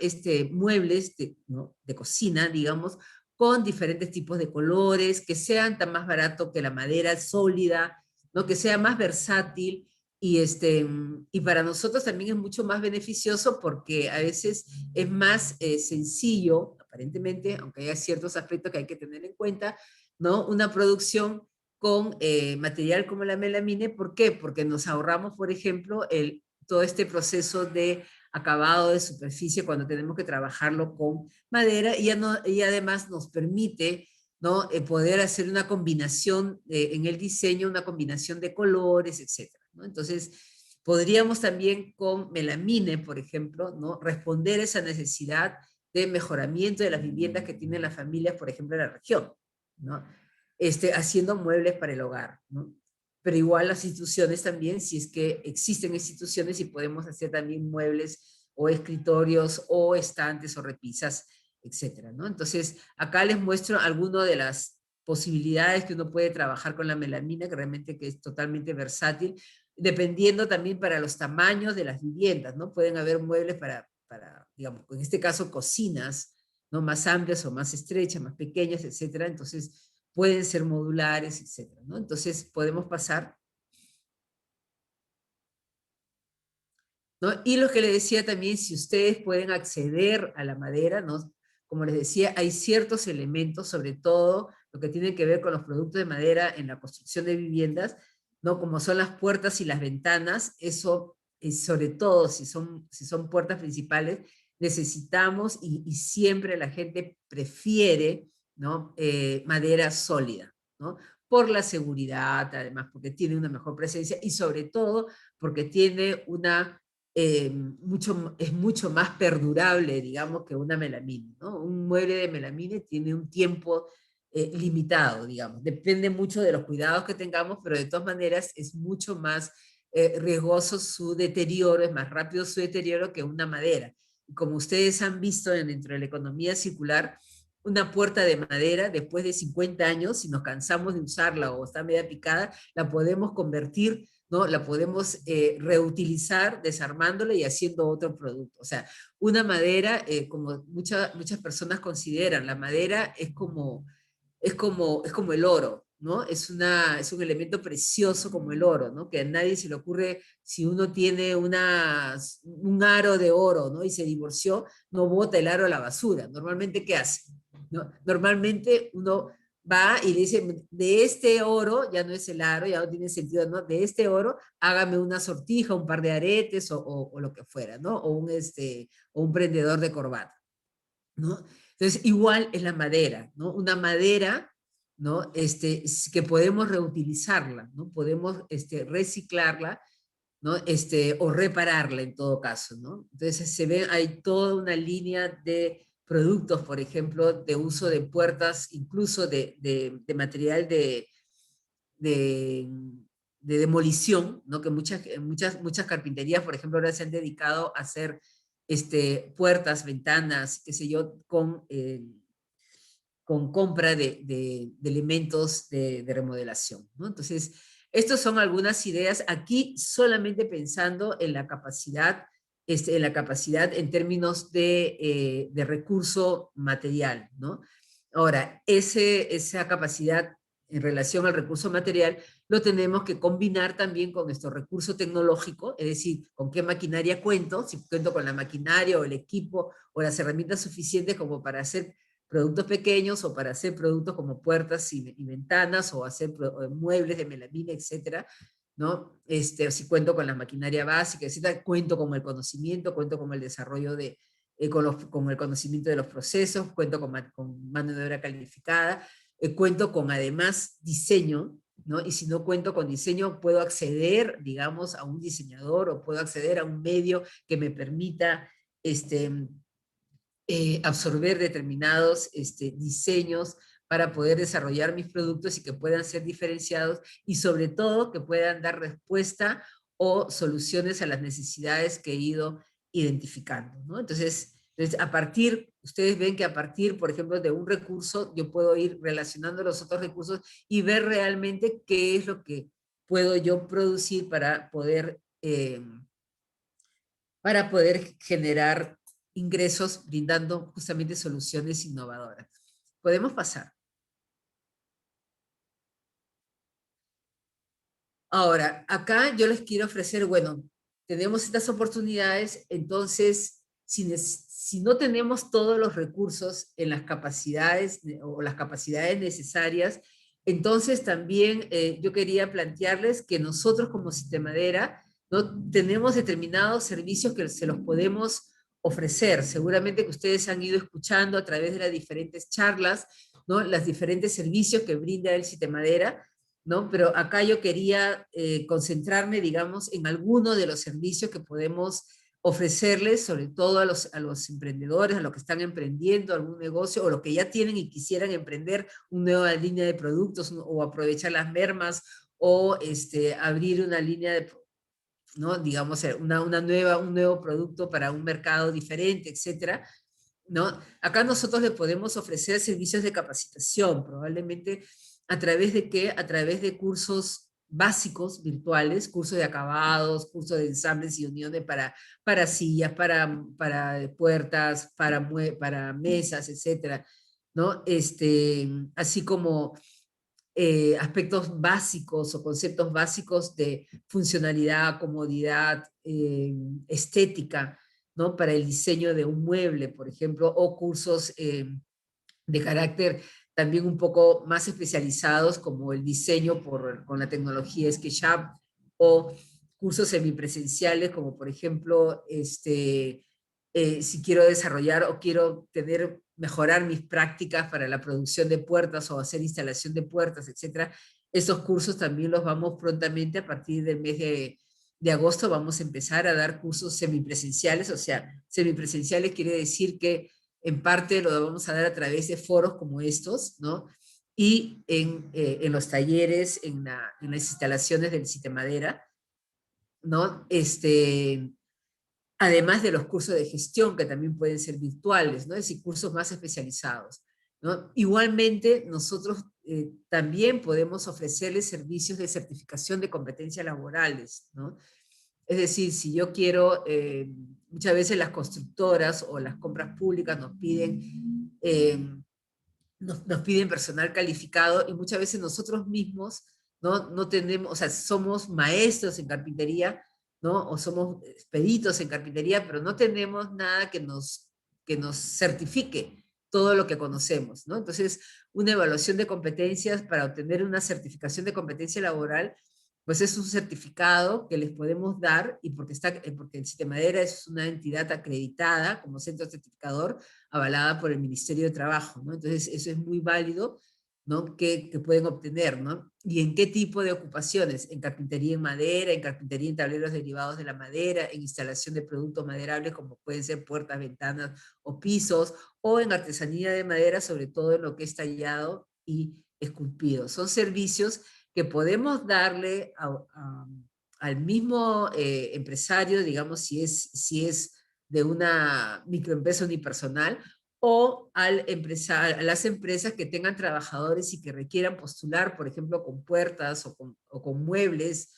muebles ¿no? de cocina, digamos, con diferentes tipos de colores, que sean tan más barato que la madera sólida, ¿no? Que sea más versátil, y para nosotros también es mucho más beneficioso porque a veces es más sencillo, aparentemente, aunque haya ciertos aspectos que hay que tener en cuenta, ¿no? Una producción con material como la melamine. ¿Por qué? Porque nos ahorramos, por ejemplo, todo este proceso de acabado de superficie cuando tenemos que trabajarlo con madera, y además nos permite, ¿no? Poder hacer una combinación en el diseño, una combinación de colores, etc., ¿no? Entonces, podríamos también con melamine, por ejemplo, ¿no? Responder a esa necesidad de mejoramiento de las viviendas que tienen las familias, por ejemplo, en la región, ¿no? Haciendo muebles para el hogar, ¿no? Pero igual las instituciones también, si es que existen instituciones, y podemos hacer también muebles o escritorios o estantes o repisas, etcétera, ¿no? Entonces, acá les muestro algunas de las posibilidades que uno puede trabajar con la melamina, que realmente que es totalmente versátil, dependiendo también para los tamaños de las viviendas, ¿no? Pueden haber muebles para digamos, en este caso, cocinas, ¿no? Más amplias o más estrechas, más pequeñas, etcétera. Entonces, pueden ser modulares, etcétera, ¿no? Entonces, podemos pasar, ¿no? Y lo que les decía también, si ustedes pueden acceder a la madera, ¿no? Como les decía, hay ciertos elementos, sobre todo lo que tiene que ver con los productos de madera en la construcción de viviendas, ¿no? Como son las puertas y las ventanas, eso, sobre todo si son puertas principales, necesitamos, y siempre la gente prefiere, ¿no? Madera sólida, ¿no? Por la seguridad, además, porque tiene una mejor presencia, y sobre todo porque tiene es mucho más perdurable, digamos, que una melamine, ¿no? Un mueble de melamine tiene un tiempo limitado, digamos. Depende mucho de los cuidados que tengamos, pero de todas maneras es mucho más riesgoso su deterioro, es más rápido su deterioro que una madera. Y como ustedes han visto dentro de la economía circular, una puerta de madera, después de 50 años, si nos cansamos de usarla o está media picada, la podemos convertir, ¿no? La podemos reutilizar desarmándola y haciendo otro producto. O sea, una madera, como muchas personas consideran, la madera es como el oro, ¿no? Es un elemento precioso como el oro, ¿no? Que a nadie se le ocurre, si uno tiene un aro de oro, ¿no? Y se divorció, no bota el aro a la basura. Normalmente, ¿qué hace? ¿No? Normalmente uno va y le dice, de este oro, ya no es el aro, ya no tiene sentido, ¿no? De este oro, hágame una sortija, un par de aretes o lo que fuera, ¿no? O un prendedor de corbata, ¿no? Entonces, igual es la madera, ¿no? Una madera, ¿no? Que podemos reutilizarla, ¿no? Podemos reciclarla, ¿no? O repararla en todo caso, ¿no? Entonces, hay toda una línea de productos, por ejemplo, de uso de puertas, incluso de material de, de demolición, ¿no? Que muchas carpinterías, por ejemplo, ahora se han dedicado a hacer puertas, ventanas, qué sé yo, con compra de elementos de remodelación, ¿no? Entonces, estas son algunas ideas aquí, solamente pensando en la capacidad, en términos de recurso material, ¿no? Ahora, esa capacidad en relación al recurso material lo tenemos que combinar también con nuestro recurso tecnológico, es decir, con qué maquinaria cuento, si cuento con la maquinaria o el equipo o las herramientas suficientes como para hacer productos pequeños o para hacer productos como puertas y ventanas o hacer muebles de melamina, etcétera, ¿no? O si cuento con la maquinaria básica, etcétera, cuento con el conocimiento, cuento con el desarrollo con el conocimiento de los procesos, cuento con mano de obra calificada, cuento con además diseño, ¿no? Y si no cuento con diseño, puedo acceder, digamos, a un diseñador o puedo acceder a un medio que me permita absorber determinados diseños para poder desarrollar mis productos y que puedan ser diferenciados y sobre todo que puedan dar respuesta o soluciones a las necesidades que he ido identificando, ¿no? Entonces, ustedes ven que a partir, por ejemplo, de un recurso, yo puedo ir relacionando los otros recursos y ver realmente qué es lo que puedo yo producir para poder generar ingresos brindando justamente soluciones innovadoras. Podemos pasar. Ahora, acá yo les quiero ofrecer, bueno, tenemos estas oportunidades, entonces, si no tenemos todos los recursos en las capacidades o las capacidades necesarias, entonces también yo quería plantearles que nosotros como Sistemadera, ¿no? Tenemos determinados servicios que se los podemos ofrecer. Seguramente que ustedes han ido escuchando a través de las diferentes charlas, ¿no? Los diferentes servicios que brinda el Sistemadera, ¿no? Pero acá yo quería concentrarme, digamos, en alguno de los servicios que podemos ofrecerles, sobre todo a los emprendedores, a los que están emprendiendo algún negocio, o los que ya tienen y quisieran emprender una nueva línea de productos, o aprovechar las mermas, o abrir una línea de, ¿no? Digamos, un nuevo producto para un mercado diferente, etcétera, ¿no? Acá nosotros le podemos ofrecer servicios de capacitación, probablemente a través de ¿qué? A través de cursos básicos virtuales, cursos de acabados, cursos de ensambles y uniones para sillas, para puertas, para mesas, etcétera, ¿no? Así como aspectos básicos o conceptos básicos de funcionalidad, comodidad, estética, ¿no? Para el diseño de un mueble, por ejemplo, o cursos de carácter también un poco más especializados, como el diseño con la tecnología SketchUp, o cursos semipresenciales, como por ejemplo, si quiero desarrollar o quiero mejorar mis prácticas para la producción de puertas o hacer instalación de puertas, etcétera. Esos cursos también los vamos prontamente, a partir del mes de agosto, vamos a empezar a dar cursos semipresenciales. O sea, semipresenciales quiere decir que en parte lo vamos a dar a través de foros como estos, ¿no? Y en los talleres, en las instalaciones del Sistemadera, ¿no? Además de los cursos de gestión, que también pueden ser virtuales, ¿no? Es decir, cursos más especializados, ¿no? Igualmente, nosotros también podemos ofrecerles servicios de certificación de competencias laborales, ¿no? Es decir, si yo quiero, muchas veces las constructoras o las compras públicas nos piden personal calificado, y muchas veces nosotros mismos no tenemos, o sea, somos maestros en carpintería, ¿no? O somos peritos en carpintería, pero no tenemos nada que nos certifique todo lo que conocemos, ¿no? Entonces, una evaluación de competencias para obtener una certificación de competencia laboral, pues es un certificado que les podemos dar, y porque el Sistemadera es una entidad acreditada como centro certificador, avalada por el Ministerio de Trabajo, ¿no? Entonces, eso es muy válido, ¿no? Que pueden obtener, ¿no? ¿Y en qué tipo de ocupaciones? En carpintería en madera, en carpintería en tableros derivados de la madera, en instalación de productos maderables como pueden ser puertas, ventanas o pisos, o en artesanía de madera, sobre todo en lo que es tallado y esculpido. Son servicios que podemos darle al mismo empresario, digamos, si es de una microempresa unipersonal, o a las empresas que tengan trabajadores y que requieran postular, por ejemplo, con puertas o con muebles,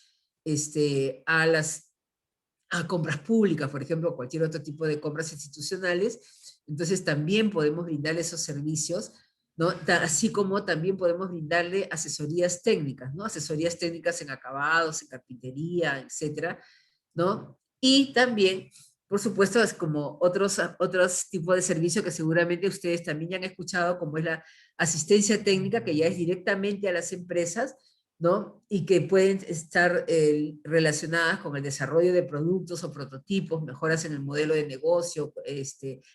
a compras públicas, por ejemplo, cualquier otro tipo de compras institucionales. Entonces también podemos brindarle esos servicios, ¿no? Así como también podemos brindarle asesorías técnicas, ¿no? Asesorías técnicas en acabados, en carpintería, etcétera, ¿no? Y también, por supuesto, es como otros tipos de servicios que seguramente ustedes también ya han escuchado, como es la asistencia técnica, que ya es directamente a las empresas, ¿no? Y que pueden estar relacionadas con el desarrollo de productos o prototipos, mejoras en el modelo de negocio,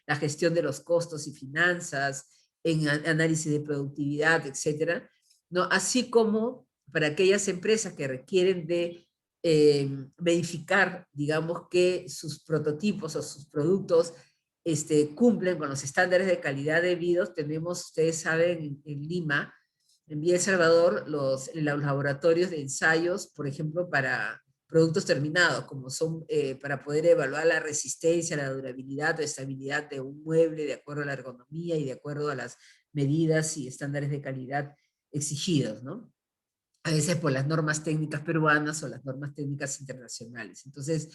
la gestión de los costos y finanzas, en análisis de productividad, etcétera, ¿no? Así como para aquellas empresas que requieren de verificar, digamos, que sus prototipos o sus productos cumplen con los estándares de calidad debidos. Tenemos, ustedes saben, en Lima, en Villa El Salvador, los laboratorios de ensayos, por ejemplo, para productos terminados, como son para poder evaluar la resistencia, la durabilidad o estabilidad de un mueble de acuerdo a la ergonomía y de acuerdo a las medidas y estándares de calidad exigidos, ¿no? A veces por las normas técnicas peruanas o las normas técnicas internacionales. Entonces,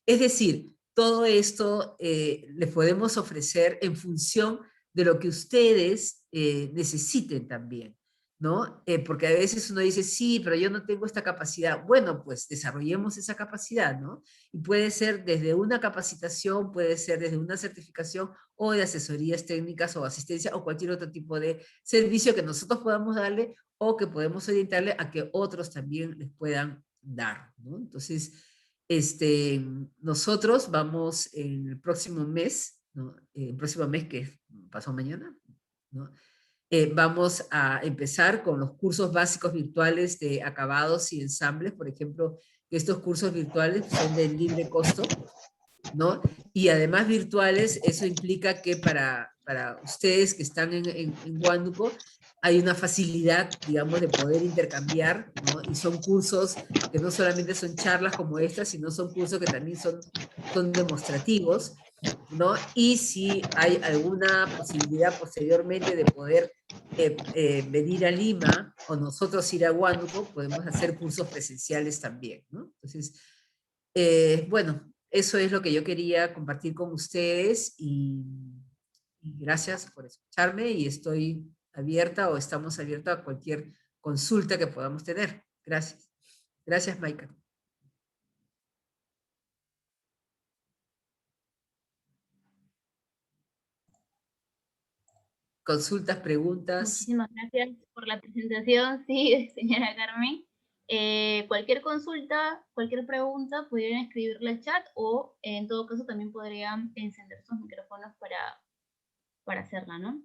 es decir, todo esto le podemos ofrecer en función de lo que ustedes necesiten también, ¿no? Porque a veces uno dice, sí, pero yo no tengo esta capacidad. Bueno, pues desarrollemos esa capacidad, ¿no? Y puede ser desde una capacitación, puede ser desde una certificación o de asesorías técnicas o asistencia o cualquier otro tipo de servicio que nosotros podamos darle o que podemos orientarle a que otros también les puedan dar, ¿no? Entonces, nosotros vamos en el próximo mes, ¿no? El próximo mes que pasó mañana, ¿no? Vamos a empezar con los cursos básicos virtuales de acabados y ensambles, por ejemplo, que estos cursos virtuales son de libre costo, ¿no? Y además virtuales, eso implica que para ustedes que están en Huánuco, hay una facilidad, digamos, de poder intercambiar, ¿no? Y son cursos que no solamente son charlas como estas, sino son cursos que también son demostrativos, ¿no? Y si hay alguna posibilidad posteriormente de poder venir a Lima o nosotros ir a Huánuco, podemos hacer cursos presenciales también, ¿no? Entonces, bueno, eso es lo que yo quería compartir con ustedes y gracias por escucharme y estoy abierta o estamos abiertos a cualquier consulta que podamos tener. Gracias. Gracias, Maika. Consultas, preguntas. Muchísimas gracias por la presentación, sí, señora Carmen. Cualquier consulta, cualquier pregunta, pudieran escribirla al chat o en todo caso también podrían encender sus micrófonos para hacerla, ¿no?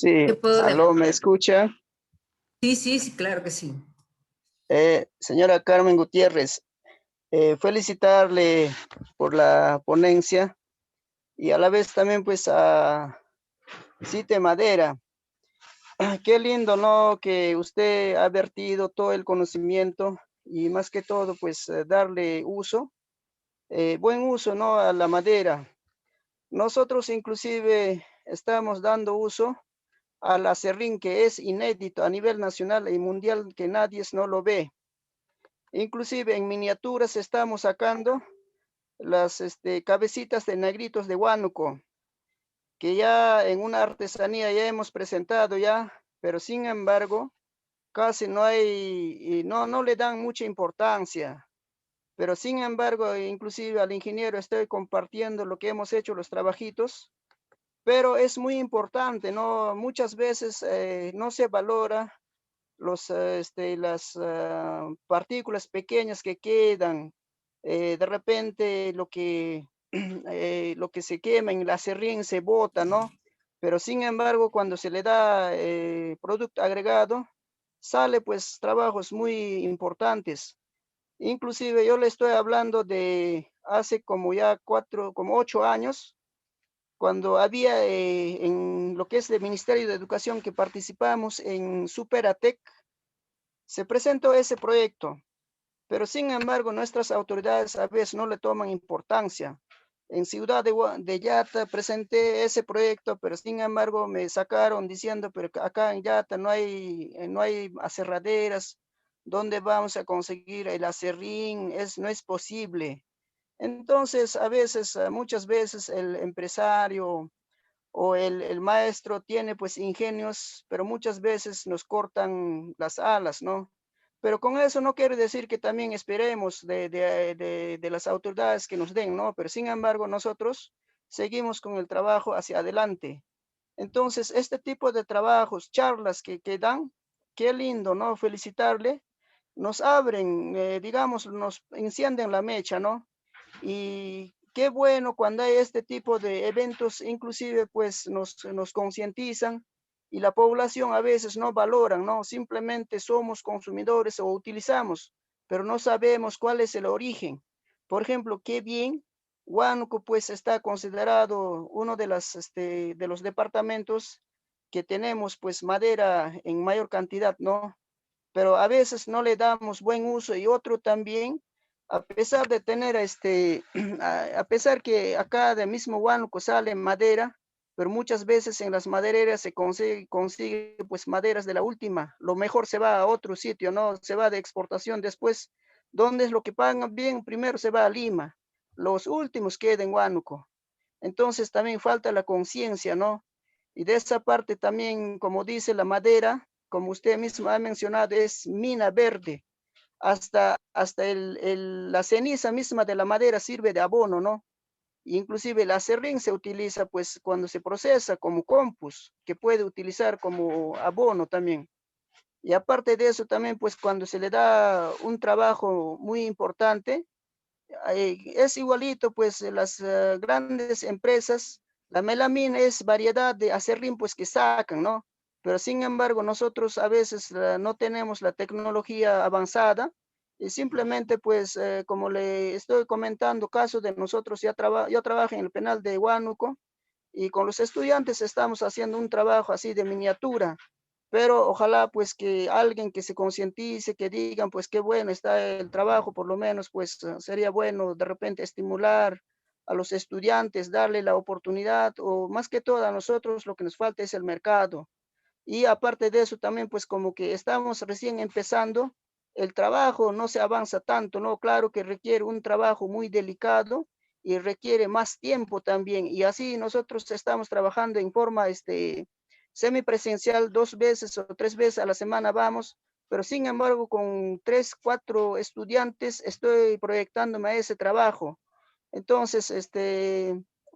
Sí, aló, ¿me escucha? Sí, sí, sí, claro que sí. Señora Carmen Gutiérrez, felicitarle por la ponencia y a la vez también pues a Cite Madera. Qué lindo, ¿no? Que usted ha vertido todo el conocimiento y más que todo pues darle uso, buen uso, ¿no? A la madera. Nosotros inclusive estamos dando uso al acerrín, que es inédito a nivel nacional y mundial, que nadie no lo ve. Inclusive en miniaturas estamos sacando las cabecitas de negritos de Huánuco, que ya en una artesanía ya hemos presentado ya, pero sin embargo casi no hay, no le dan mucha importancia. Pero sin embargo, inclusive al ingeniero estoy compartiendo lo que hemos hecho, los trabajitos, pero es muy importante, ¿no? Muchas veces no se valora las partículas pequeñas que quedan, de repente lo que se quema en el acerrín se bota, ¿no? Pero sin embargo, cuando se le da producto agregado, sale pues trabajos muy importantes. Inclusive yo le estoy hablando de hace como ya 8 años, cuando había en lo que es el Ministerio de Educación que participamos en Superatec, se presentó ese proyecto, pero sin embargo nuestras autoridades a veces no le toman importancia. En Ciudad de Yata presenté ese proyecto, pero sin embargo me sacaron diciendo, pero acá en Yata no hay aserraderas, ¿dónde vamos a conseguir el aserrín? No es posible. Entonces, a veces, muchas veces el empresario o el maestro tiene pues ingenios, pero muchas veces nos cortan las alas, ¿no? Pero con eso no quiere decir que también esperemos de las autoridades que nos den, ¿no? Pero sin embargo, nosotros seguimos con el trabajo hacia adelante. Entonces, este tipo de trabajos, charlas que dan, qué lindo, ¿no? Felicitarle. Nos abren, digamos, nos encienden la mecha, ¿no? Y qué bueno cuando hay este tipo de eventos, inclusive pues nos concientizan y la población a veces no valoran, ¿no? Simplemente somos consumidores o utilizamos, pero no sabemos cuál es el origen. Por ejemplo, qué bien, Huánuco pues está considerado uno de de los departamentos que tenemos pues madera en mayor cantidad, ¿no? Pero a veces no le damos buen uso y otro también, a pesar de tener a pesar que acá de mismo Huánuco sale madera, pero muchas veces en las madereras se consigue pues maderas de la última, lo mejor se va a otro sitio, ¿no? Se va de exportación después, ¿dónde es lo que pagan bien? Primero se va a Lima, los últimos quedan en Huánuco. Entonces también falta la conciencia, ¿no? Y de esa parte también, como dice la madera, como usted mismo ha mencionado, es mina verde. Hasta la ceniza misma de la madera sirve de abono, ¿no? Inclusive el acerrín se utiliza pues cuando se procesa como compost, que puede utilizar como abono también. Y aparte de eso también pues cuando se le da un trabajo muy importante, es igualito pues las grandes empresas, la melamina es variedad de acerrín pues que sacan, ¿no? Pero sin embargo nosotros a veces no tenemos la tecnología avanzada y simplemente pues como le estoy comentando, caso de nosotros, yo trabajo en el penal de Huánuco y con los estudiantes estamos haciendo un trabajo así de miniatura, pero ojalá pues que alguien que se concientice, que digan pues qué bueno está el trabajo, por lo menos pues sería bueno de repente estimular a los estudiantes, darle la oportunidad o más que todo a nosotros lo que nos falta es el mercado. Y aparte de eso también pues como que estamos recién empezando, el trabajo no se avanza tanto, ¿no? Claro que requiere un trabajo muy delicado y requiere más tiempo también. Y así nosotros estamos trabajando en forma semipresencial 2 veces o 3 veces a la semana vamos, pero sin embargo con 3, 4 estudiantes estoy proyectándome a ese trabajo. Entonces,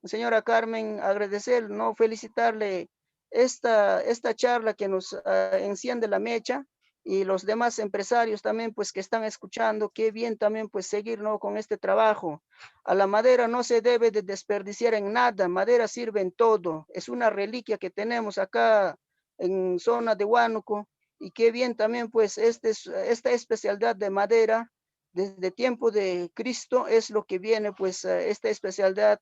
señora Carmen, agradecer, ¿no? Felicitarle esta charla que nos enciende la mecha y los demás empresarios también, pues que están escuchando, qué bien también pues seguir, ¿no? Con este trabajo. A la madera no se debe de desperdiciar en nada, madera sirve en todo, es una reliquia que tenemos acá en zona de Huánuco y qué bien también pues esta especialidad de madera desde tiempo de Cristo es lo que viene, pues, esta especialidad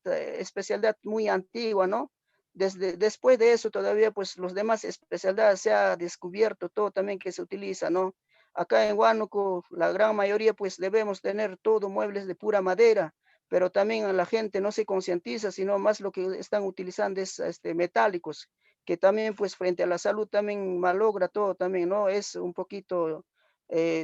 muy antigua, ¿no? Después de eso todavía, pues, los demás especialidades se ha descubierto todo también que se utiliza, ¿no? Acá en Huánuco, la gran mayoría, pues, debemos tener todo muebles de pura madera, pero también la gente no se concientiza, sino más lo que están utilizando es metálicos, que también, pues, frente a la salud también malogra todo también, ¿no? Es un poquito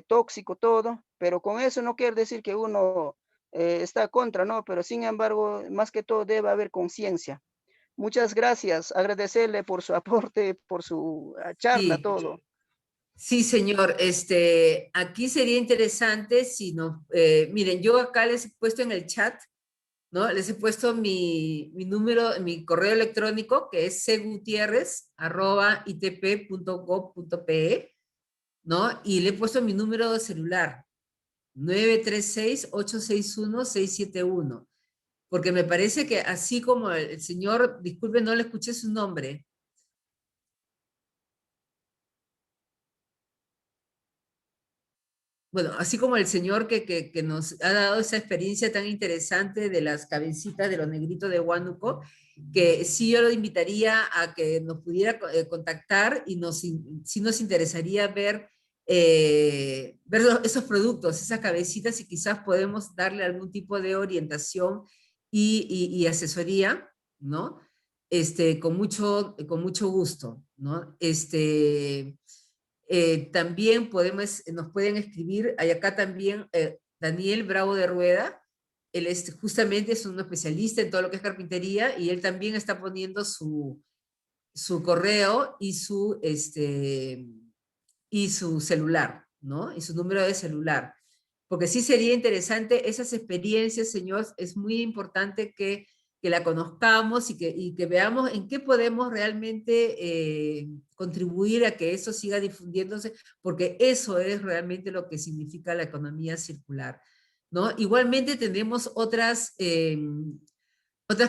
tóxico todo, pero con eso no quiere decir que uno está contra, ¿no? Pero sin embargo, más que todo debe haber conciencia. Muchas gracias, agradecerle por su aporte, por su charla, Sí, todo. sí, señor. Aquí sería interesante si nos, miren, yo acá les he puesto en el chat, ¿no? Les he puesto mi número, mi correo electrónico, que es cgutierrez@itp.gov.pe, ¿no? Y le he puesto mi número de celular, 936-861-671, porque me parece que así como el señor, disculpe, no le escuché su nombre. Bueno, así como el señor que nos ha dado esa experiencia tan interesante de las cabecitas de los negritos de Huánuco, que sí yo lo invitaría a que nos pudiera contactar y sí nos interesaría ver esos productos, esas cabecitas, y quizás podemos darle algún tipo de orientación y asesoría, ¿no? Con mucho gusto, ¿no? También nos pueden escribir, hay acá también Daniel Bravo de Rueda, él justamente es un especialista en todo lo que es carpintería y él también está poniendo su correo y su celular, ¿no? Y su número de celular. Porque sí sería interesante esas experiencias, señor, es muy importante que la conozcamos y que veamos en qué podemos realmente contribuir a que eso siga difundiéndose, porque eso es realmente lo que significa la economía circular. ¿no? Igualmente tendremos otras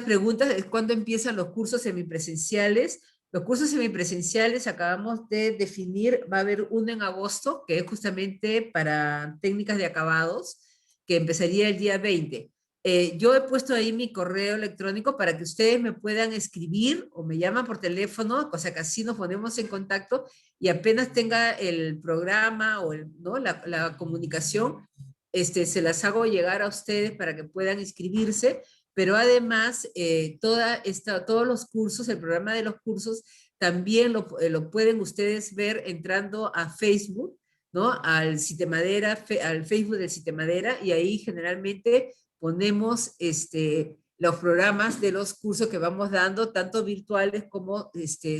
preguntas, es cuándo empiezan los cursos semipresenciales. Los cursos semipresenciales acabamos de definir, va a haber uno en agosto, que es justamente para técnicas de acabados, que empezaría el día 20. Yo he puesto ahí mi correo electrónico para que ustedes me puedan escribir o me llaman por teléfono, o sea que así nos ponemos en contacto y apenas tenga el programa o ¿no? la comunicación, se las hago llegar a ustedes para que puedan inscribirse, pero además todos los cursos, el programa de los cursos, también lo pueden ustedes ver entrando a Facebook, ¿no? Al Citemadera, al Facebook del Citemadera, y ahí generalmente ponemos los programas de los cursos que vamos dando, tanto virtuales como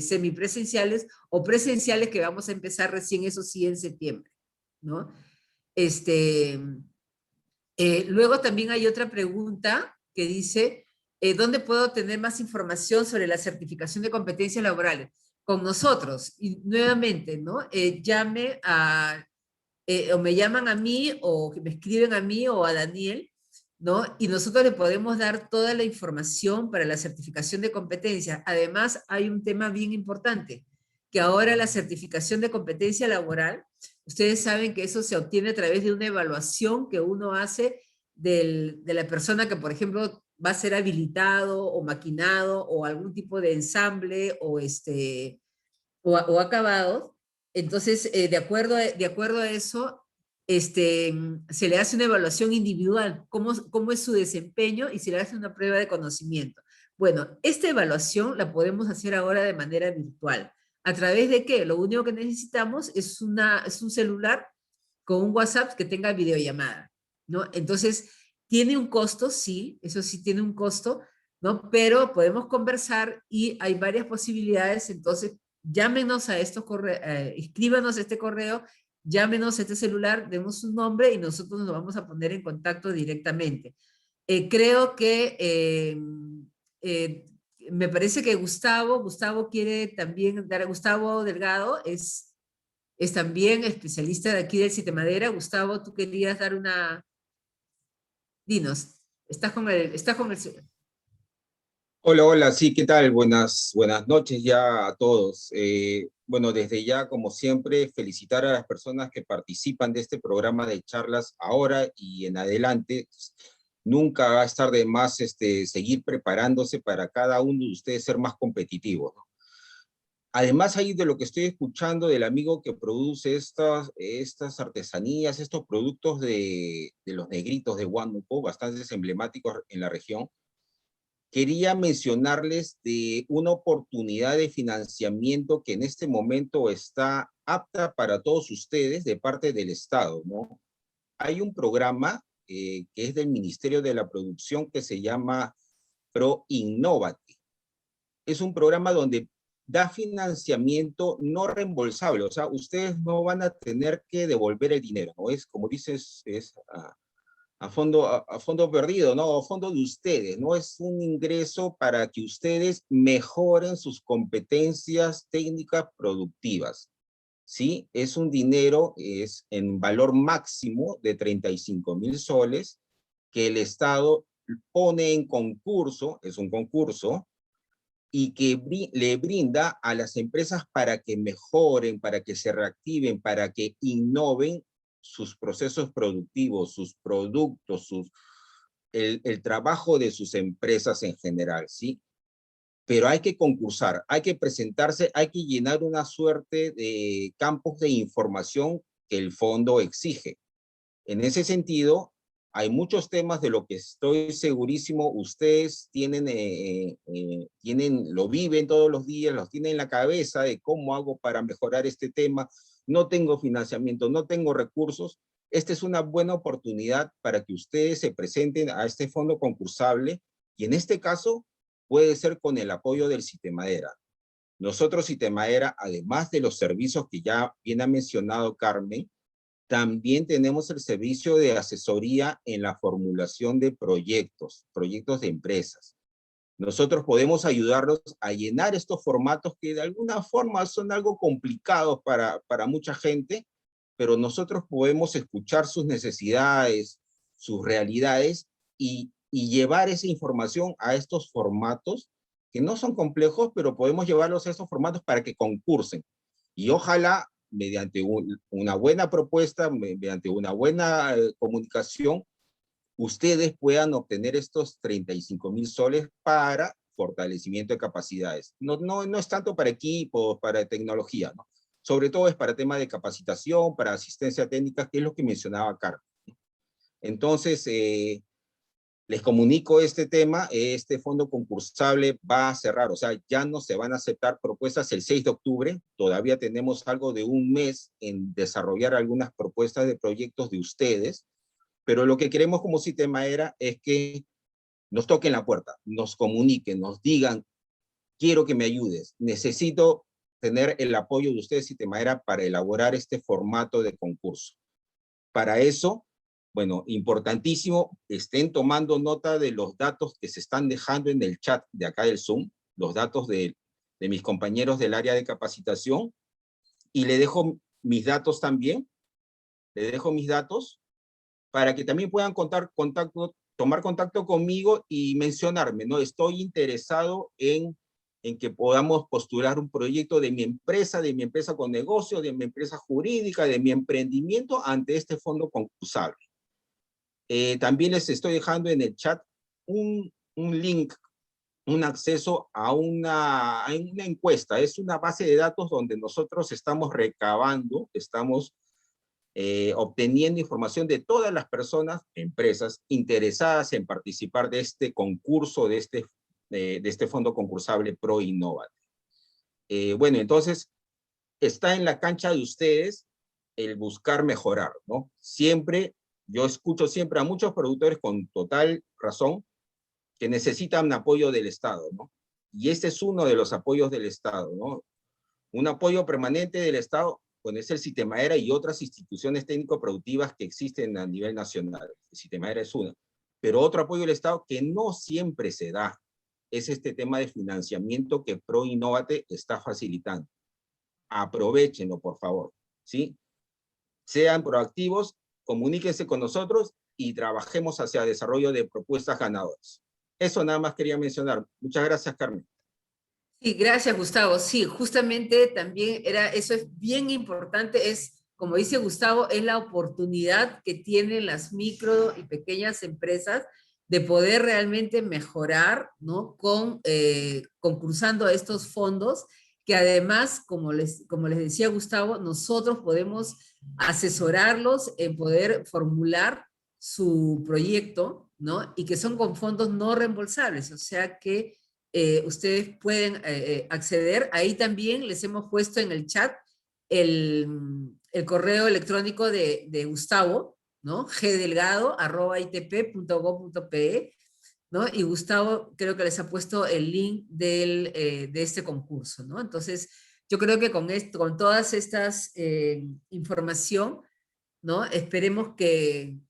semipresenciales o presenciales, que vamos a empezar recién, eso sí, en septiembre, ¿no? Luego también hay otra pregunta que dice, ¿dónde puedo tener más información sobre la certificación de competencias laborales? Con nosotros, y nuevamente, ¿no? O me llaman a mí, o me escriben a mí o a Daniel, ¿no? Y nosotros le podemos dar toda la información para la certificación de competencia. Además, hay un tema bien importante, que ahora la certificación de competencia laboral, ustedes saben que eso se obtiene a través de una evaluación que uno hace de la persona que, por ejemplo, va a ser habilitado o maquinado o algún tipo de ensamble o acabados. Entonces, de acuerdo a eso, se le hace una evaluación individual, cómo es su desempeño, y se le hace una prueba de conocimiento. Bueno, esta evaluación la podemos hacer ahora de manera virtual. ¿A través de qué? Lo único que necesitamos es un celular con un WhatsApp que tenga videollamada, ¿no? Entonces, tiene un costo, sí, eso sí tiene un costo, ¿no? Pero podemos conversar y hay varias posibilidades. Entonces, llámenos a estos correos, escríbanos este correo, llámenos a este celular, demos su nombre y nosotros nos vamos a poner en contacto directamente. Creo que me parece que Gustavo quiere también dar, Gustavo Delgado es también especialista de aquí del Citemadera. Gustavo, tú querías dar una... Dinos, estás con el... Hola, hola, sí, ¿qué tal? Buenas noches ya a todos. Bueno, desde ya, como siempre, felicitar a las personas que participan de este programa de charlas ahora y en adelante. Nunca va a estar de más seguir preparándose para cada uno de ustedes ser más competitivos, ¿no? Además, ahí de lo que estoy escuchando del amigo que produce estas artesanías, estos productos de los negritos de Huánuco, bastante emblemáticos en la región, quería mencionarles de una oportunidad de financiamiento que en este momento está apta para todos ustedes de parte del Estado, ¿no? Hay un programa que es del Ministerio de la Producción que se llama ProInnovate. Es un programa donde da financiamiento no reembolsable, o sea, ustedes no van a tener que devolver el dinero, ¿no? Es, como dices, es a fondo perdido, ¿no? A fondo de ustedes, ¿no? Es un ingreso para que ustedes mejoren sus competencias técnicas productivas, ¿sí? Es un dinero, es en valor máximo de 35.000 soles que el Estado pone en concurso, es un concurso, y que le brinda a las empresas para que mejoren, para que se reactiven, para que innoven sus procesos productivos, sus productos, el trabajo de sus empresas en general, ¿sí? Pero hay que concursar, hay que presentarse, hay que llenar una suerte de campos de información que el fondo exige. En ese sentido, hay muchos temas de lo que estoy segurísimo ustedes lo viven todos los días, los tienen en la cabeza de cómo hago para mejorar este tema. No tengo financiamiento, no tengo recursos. Esta es una buena oportunidad para que ustedes se presenten a este fondo concursable, y en este caso puede ser con el apoyo del Citemadera. Nosotros, Citemadera, además de los servicios que ya bien ha mencionado Carmen, también tenemos el servicio de asesoría en la formulación de proyectos de empresas. Nosotros podemos ayudarlos a llenar estos formatos que de alguna forma son algo complicados para mucha gente, pero nosotros podemos escuchar sus necesidades, sus realidades y llevar esa información a estos formatos que no son complejos, pero podemos llevarlos a estos formatos para que concursen. Y ojalá, mediante una buena propuesta, mediante una buena comunicación, ustedes puedan obtener estos 35.000 soles para fortalecimiento de capacidades. No es tanto para equipos, para tecnología, ¿no? Sobre todo es para temas de capacitación, para asistencia técnica, que es lo que mencionaba Carmen. Entonces, les comunico este tema, este fondo concursable va a cerrar, o sea, ya no se van a aceptar propuestas el 6 de octubre, todavía tenemos algo de un mes en desarrollar algunas propuestas de proyectos de ustedes, pero lo que queremos como Sitemaera es que nos toquen la puerta, nos comuniquen, nos digan, quiero que me ayudes, necesito tener el apoyo de ustedes, Sitemaera, para elaborar este formato de concurso. Para eso, bueno, importantísimo, estén tomando nota de los datos que se están dejando en el chat de acá del Zoom, los datos de mis compañeros del área de capacitación, y le dejo mis datos también, para que también puedan tomar contacto conmigo y mencionarme, ¿no? Estoy interesado en que podamos postular un proyecto de mi empresa con negocio, de mi empresa jurídica, de mi emprendimiento ante este fondo concursable. También les estoy dejando en el chat un link, un acceso a una encuesta. Es una base de datos donde nosotros estamos recabando, estamos obteniendo información de todas las personas, empresas interesadas en participar de este concurso, de este fondo concursable ProInnovate. Bueno, entonces, está en la cancha de ustedes el buscar mejorar, ¿no? Siempre, yo escucho siempre a muchos productores con total razón que necesitan apoyo del Estado, ¿no? Y este es uno de los apoyos del Estado, ¿no? Un apoyo permanente del Estado, pues es el Sitemaera y otras instituciones técnico-productivas que existen a nivel nacional. El Sitemaera es una. Pero otro apoyo del Estado que no siempre se da es este tema de financiamiento que ProInnovate está facilitando. Aprovechenlo, por favor, ¿sí? Sean proactivos, comuníquense con nosotros y trabajemos hacia el desarrollo de propuestas ganadoras. Eso nada más quería mencionar. Muchas gracias, Carmen. Sí, gracias, Gustavo. Sí, justamente también eso es bien importante, como dice Gustavo, es la oportunidad que tienen las micro y pequeñas empresas de poder realmente mejorar, ¿no? Concursando estos fondos, que además, como les decía Gustavo, nosotros podemos asesorarlos en poder formular su proyecto, ¿no? Y que son con fondos no reembolsables, o sea que ustedes pueden acceder. Ahí también les hemos puesto en el chat el correo electrónico de Gustavo, ¿no? gdelgado@itp.gov.pe, ¿no? Y Gustavo creo que les ha puesto el link de este concurso, ¿no? Entonces, yo creo que con todas estas información, ¿no? Esperemos que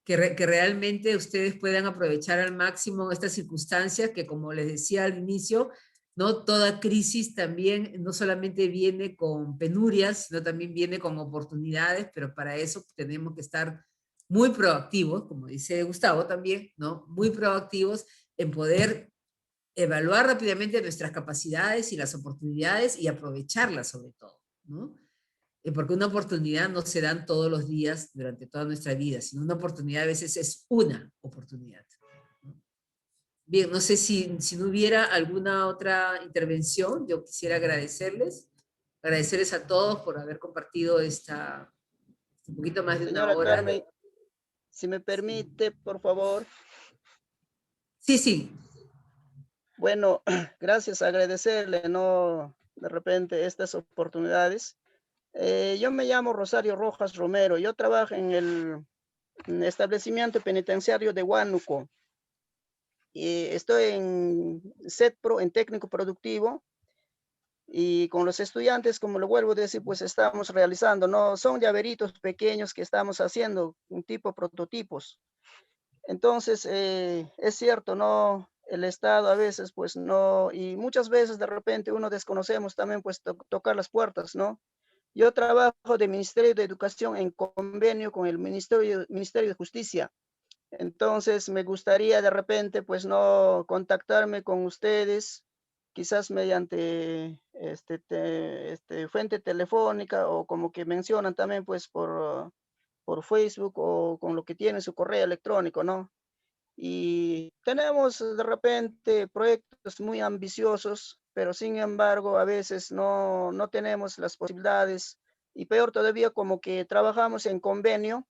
realmente ustedes puedan aprovechar al máximo estas circunstancias que, como les decía al inicio, ¿no? Toda crisis también no solamente viene con penurias, sino también viene con oportunidades, pero para eso tenemos que estar muy proactivos, como dice Gustavo también, ¿no? Muy proactivos en poder evaluar rápidamente nuestras capacidades y las oportunidades y aprovecharlas sobre todo, ¿no? Porque una oportunidad no se dan todos los días durante toda nuestra vida, sino una oportunidad a veces es una oportunidad. Bien, no sé si no hubiera alguna otra intervención, yo quisiera agradecerles a todos por haber compartido un poquito más de una Señora hora. Carmen, si me permite, por favor. Sí, sí. Bueno, gracias, agradecerle, ¿no? De repente estas oportunidades. Yo me llamo Rosario Rojas Romero, yo trabajo en el establecimiento penitenciario de Huánuco. Estoy en SETPRO, en técnico productivo, y con los estudiantes, como lo vuelvo a decir, pues estamos realizando, ¿no? Son llaveritos pequeños que estamos haciendo, un tipo prototipos. Entonces, es cierto, ¿no? El Estado a veces, pues no, y muchas veces de repente uno desconocemos también, pues tocar las puertas, ¿no? Yo trabajo de Ministerio de Educación en convenio con el Ministerio de Justicia. Entonces me gustaría de repente pues no contactarme con ustedes, quizás mediante fuente telefónica o como que mencionan también pues por Facebook o con lo que tiene su correo electrónico, ¿no? Y tenemos de repente proyectos muy ambiciosos, pero sin embargo a veces no tenemos las posibilidades y peor todavía como que trabajamos en convenio,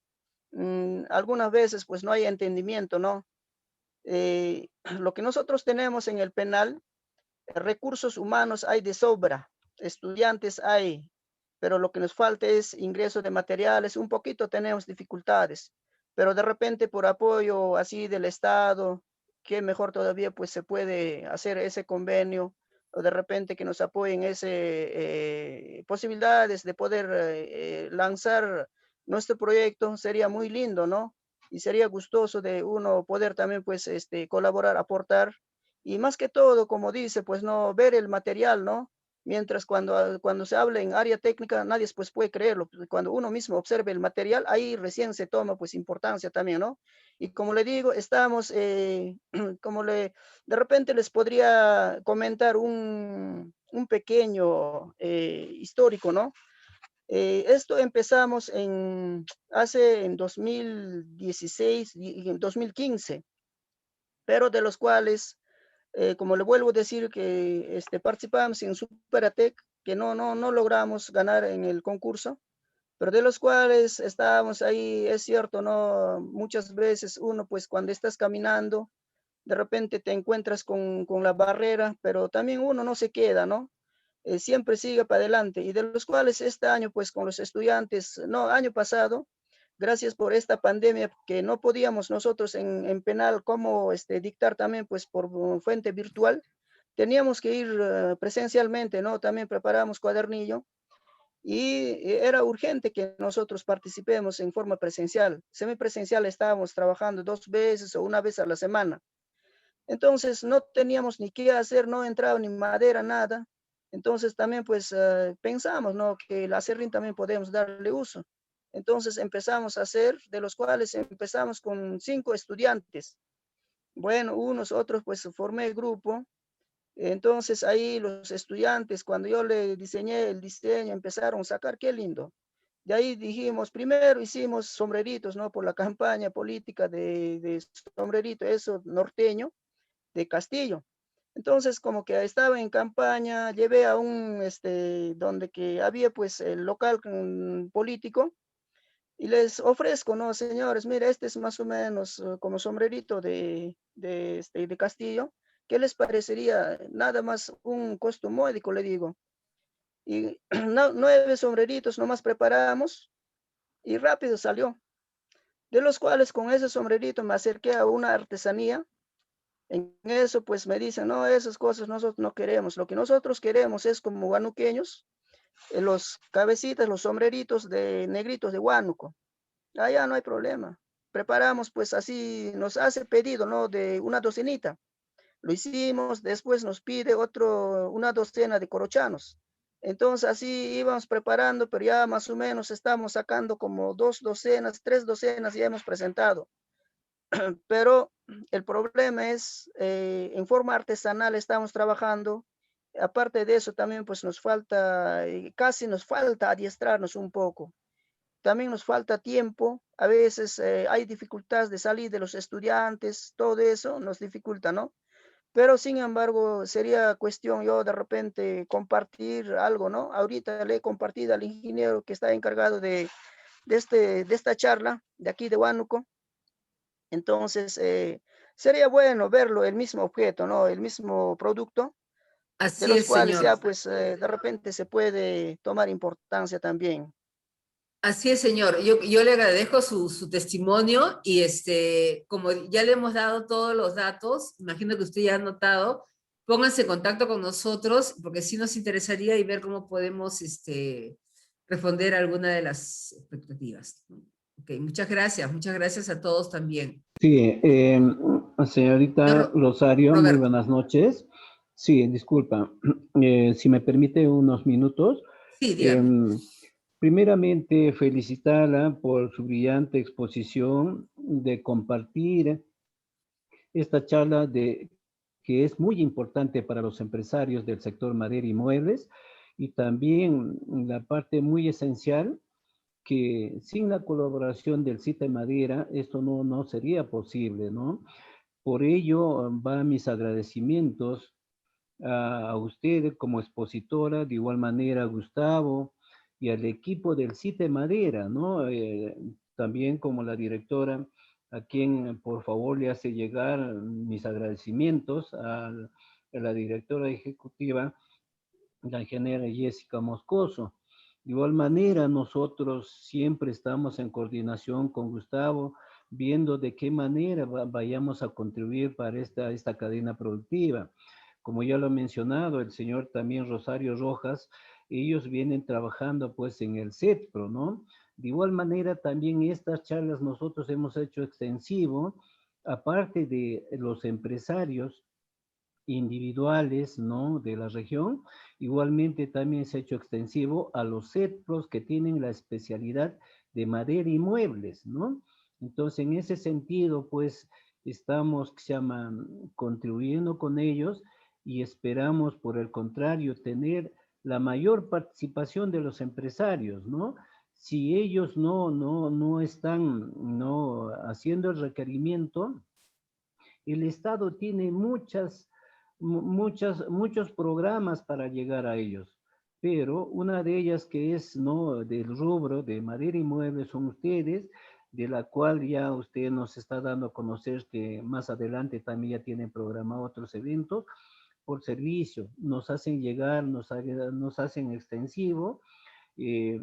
algunas veces pues no hay entendimiento, ¿no? Lo que nosotros tenemos en el penal, recursos humanos hay de sobra, estudiantes hay, pero lo que nos falta es ingreso de materiales, un poquito tenemos dificultades, pero de repente por apoyo así del Estado, que mejor todavía pues se puede hacer ese convenio, o de repente que nos apoyen posibilidades de poder lanzar nuestro proyecto, sería muy lindo, ¿no? Y sería gustoso de uno poder también pues colaborar, aportar, y más que todo, como dice, pues no ver el material, ¿no? Mientras cuando se habla en área técnica, nadie pues puede creerlo. Cuando uno mismo observe el material, ahí recién se toma pues importancia también, ¿no? Y como le digo, estamos, de repente les podría comentar un pequeño histórico, ¿no? Esto empezamos en 2016 y en 2015, pero de los cuales como le vuelvo a decir que participamos en Superatec, que no logramos ganar en el concurso, pero de los cuales estábamos ahí, es cierto, ¿no? Muchas veces uno, pues cuando estás caminando, de repente te encuentras con la barrera, pero también uno no se queda, ¿no? Siempre sigue para adelante, y de los cuales este año, pues con los estudiantes, no, año pasado, gracias por esta pandemia que no podíamos nosotros en penal como dictar también pues por fuente virtual, teníamos que ir presencialmente, ¿no? También preparamos cuadernillo y era urgente que nosotros participemos en forma presencial. Semipresencial estábamos trabajando 2 veces o una vez a la semana. Entonces no teníamos ni qué hacer, no entraba ni madera, nada. Entonces también pues pensamos, ¿no? Que el acerrín también podemos darle uso. Entonces empezamos a hacer, de los cuales empezamos con 5 estudiantes. Bueno, unos otros pues formé el grupo. Entonces ahí los estudiantes, cuando yo le diseñé el diseño, empezaron a sacar, qué lindo. De ahí dijimos, primero hicimos sombreritos, ¿no? Por la campaña política de sombrerito, eso norteño, de Castillo. Entonces, como que estaba en campaña, llevé a donde que había pues el local político, y les ofrezco, ¿no? Señores, mira, este es más o menos como sombrerito de Castillo. ¿Qué les parecería? Nada más un costo módico, le digo. Y 9 sombreritos nomás preparamos y rápido salió. De los cuales con ese sombrerito me acerqué a una artesanía. En eso pues me dicen, no, esas cosas nosotros no queremos. Lo que nosotros queremos es como huanuqueños, los cabecitas, los sombreritos de negritos de Huánuco. Allá no hay problema. Preparamos, pues así nos hace pedido, ¿no? De una docenita. Lo hicimos, después nos pide una docena de corochanos. Entonces así íbamos preparando, pero ya más o menos estamos sacando como 2 docenas, 3 docenas ya hemos presentado. Pero el problema es, en forma artesanal estamos trabajando. Aparte de eso también pues nos falta, casi nos falta adiestrarnos un poco. También nos falta tiempo, a veces hay dificultades de salir de los estudiantes, todo eso nos dificulta, ¿no? Pero sin embargo, sería cuestión yo de repente compartir algo, ¿no? Ahorita le he compartido al ingeniero que está encargado de esta charla, de aquí de Huánuco. Entonces, sería bueno verlo, el mismo objeto, ¿no? El mismo producto, de Así los es, cuales señor. ya pues de repente se puede tomar importancia también. Así es, señor. Yo le agradezco su testimonio y como ya le hemos dado todos los datos, imagino que usted ya ha notado, pónganse en contacto con nosotros porque sí nos interesaría y ver cómo podemos responder a alguna de las expectativas. Ok, muchas gracias a todos también. Sí, señorita Rosario, muy Roberto. buenas noches. Sí, disculpa, si me permite unos minutos. Sí, dígame. Primeramente, felicitarla por su brillante exposición, de compartir esta charla que es muy importante para los empresarios del sector madera y muebles, y también la parte muy esencial que sin la colaboración del CITA Madera esto no sería posible, ¿no? Por ello van mis agradecimientos a usted como expositora, de igual manera a Gustavo y al equipo del CITA Madera, ¿no? También como la directora, a quien por favor le hace llegar mis agradecimientos a la directora ejecutiva, la ingeniera Jessica Moscoso. De igual manera, nosotros siempre estamos en coordinación con Gustavo, viendo de qué manera vayamos a contribuir para esta cadena productiva. Como ya lo ha mencionado el señor también Rosario Rojas, ellos vienen trabajando pues en el CETPRO, ¿no? De igual manera, también estas charlas nosotros hemos hecho extensivo, aparte de los empresarios individuales, ¿no?, de la región. Igualmente también se ha hecho extensivo a los CETPROS que tienen la especialidad de madera y muebles, ¿no? Entonces, en ese sentido, pues, estamos, se llama, contribuyendo con ellos y esperamos, por el contrario, tener la mayor participación de los empresarios, ¿no? Si ellos no están, no haciendo el requerimiento, el Estado tiene muchos programas para llegar a ellos, pero una de ellas que es, ¿no?, del rubro de madera y muebles son ustedes, de la cual ya usted nos está dando a conocer que más adelante también ya tienen programados otros eventos por servicio, nos hacen llegar, nos hacen extensivo. eh,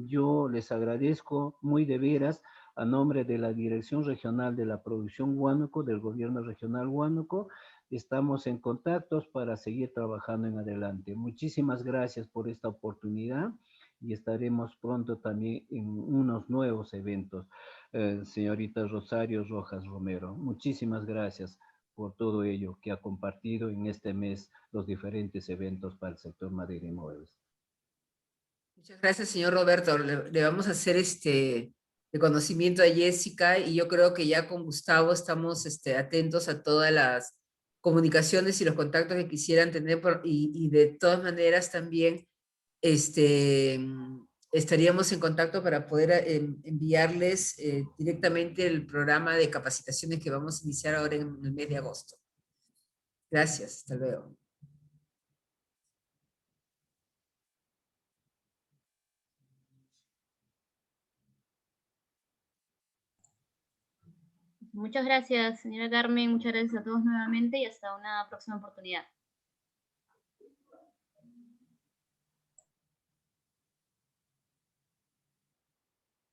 yo les agradezco muy de veras a nombre de la Dirección Regional de la Producción Huánuco, del Gobierno Regional Huánuco. Estamos en contactos para seguir trabajando en adelante. Muchísimas gracias por esta oportunidad y estaremos pronto también en unos nuevos eventos. Señorita Rosario Rojas Romero, muchísimas gracias por todo ello que ha compartido en este mes los diferentes eventos para el sector madera y muebles. Muchas gracias, señor Roberto. Le vamos a hacer reconocimiento a Jessica, y yo creo que ya con Gustavo estamos atentos a todas las comunicaciones y los contactos que quisieran tener, y de todas maneras también estaríamos en contacto para poder enviarles directamente el programa de capacitaciones que vamos a iniciar ahora en el mes de agosto. Gracias, hasta luego. Muchas gracias, señora Carmen, muchas gracias a todos nuevamente y hasta una próxima oportunidad.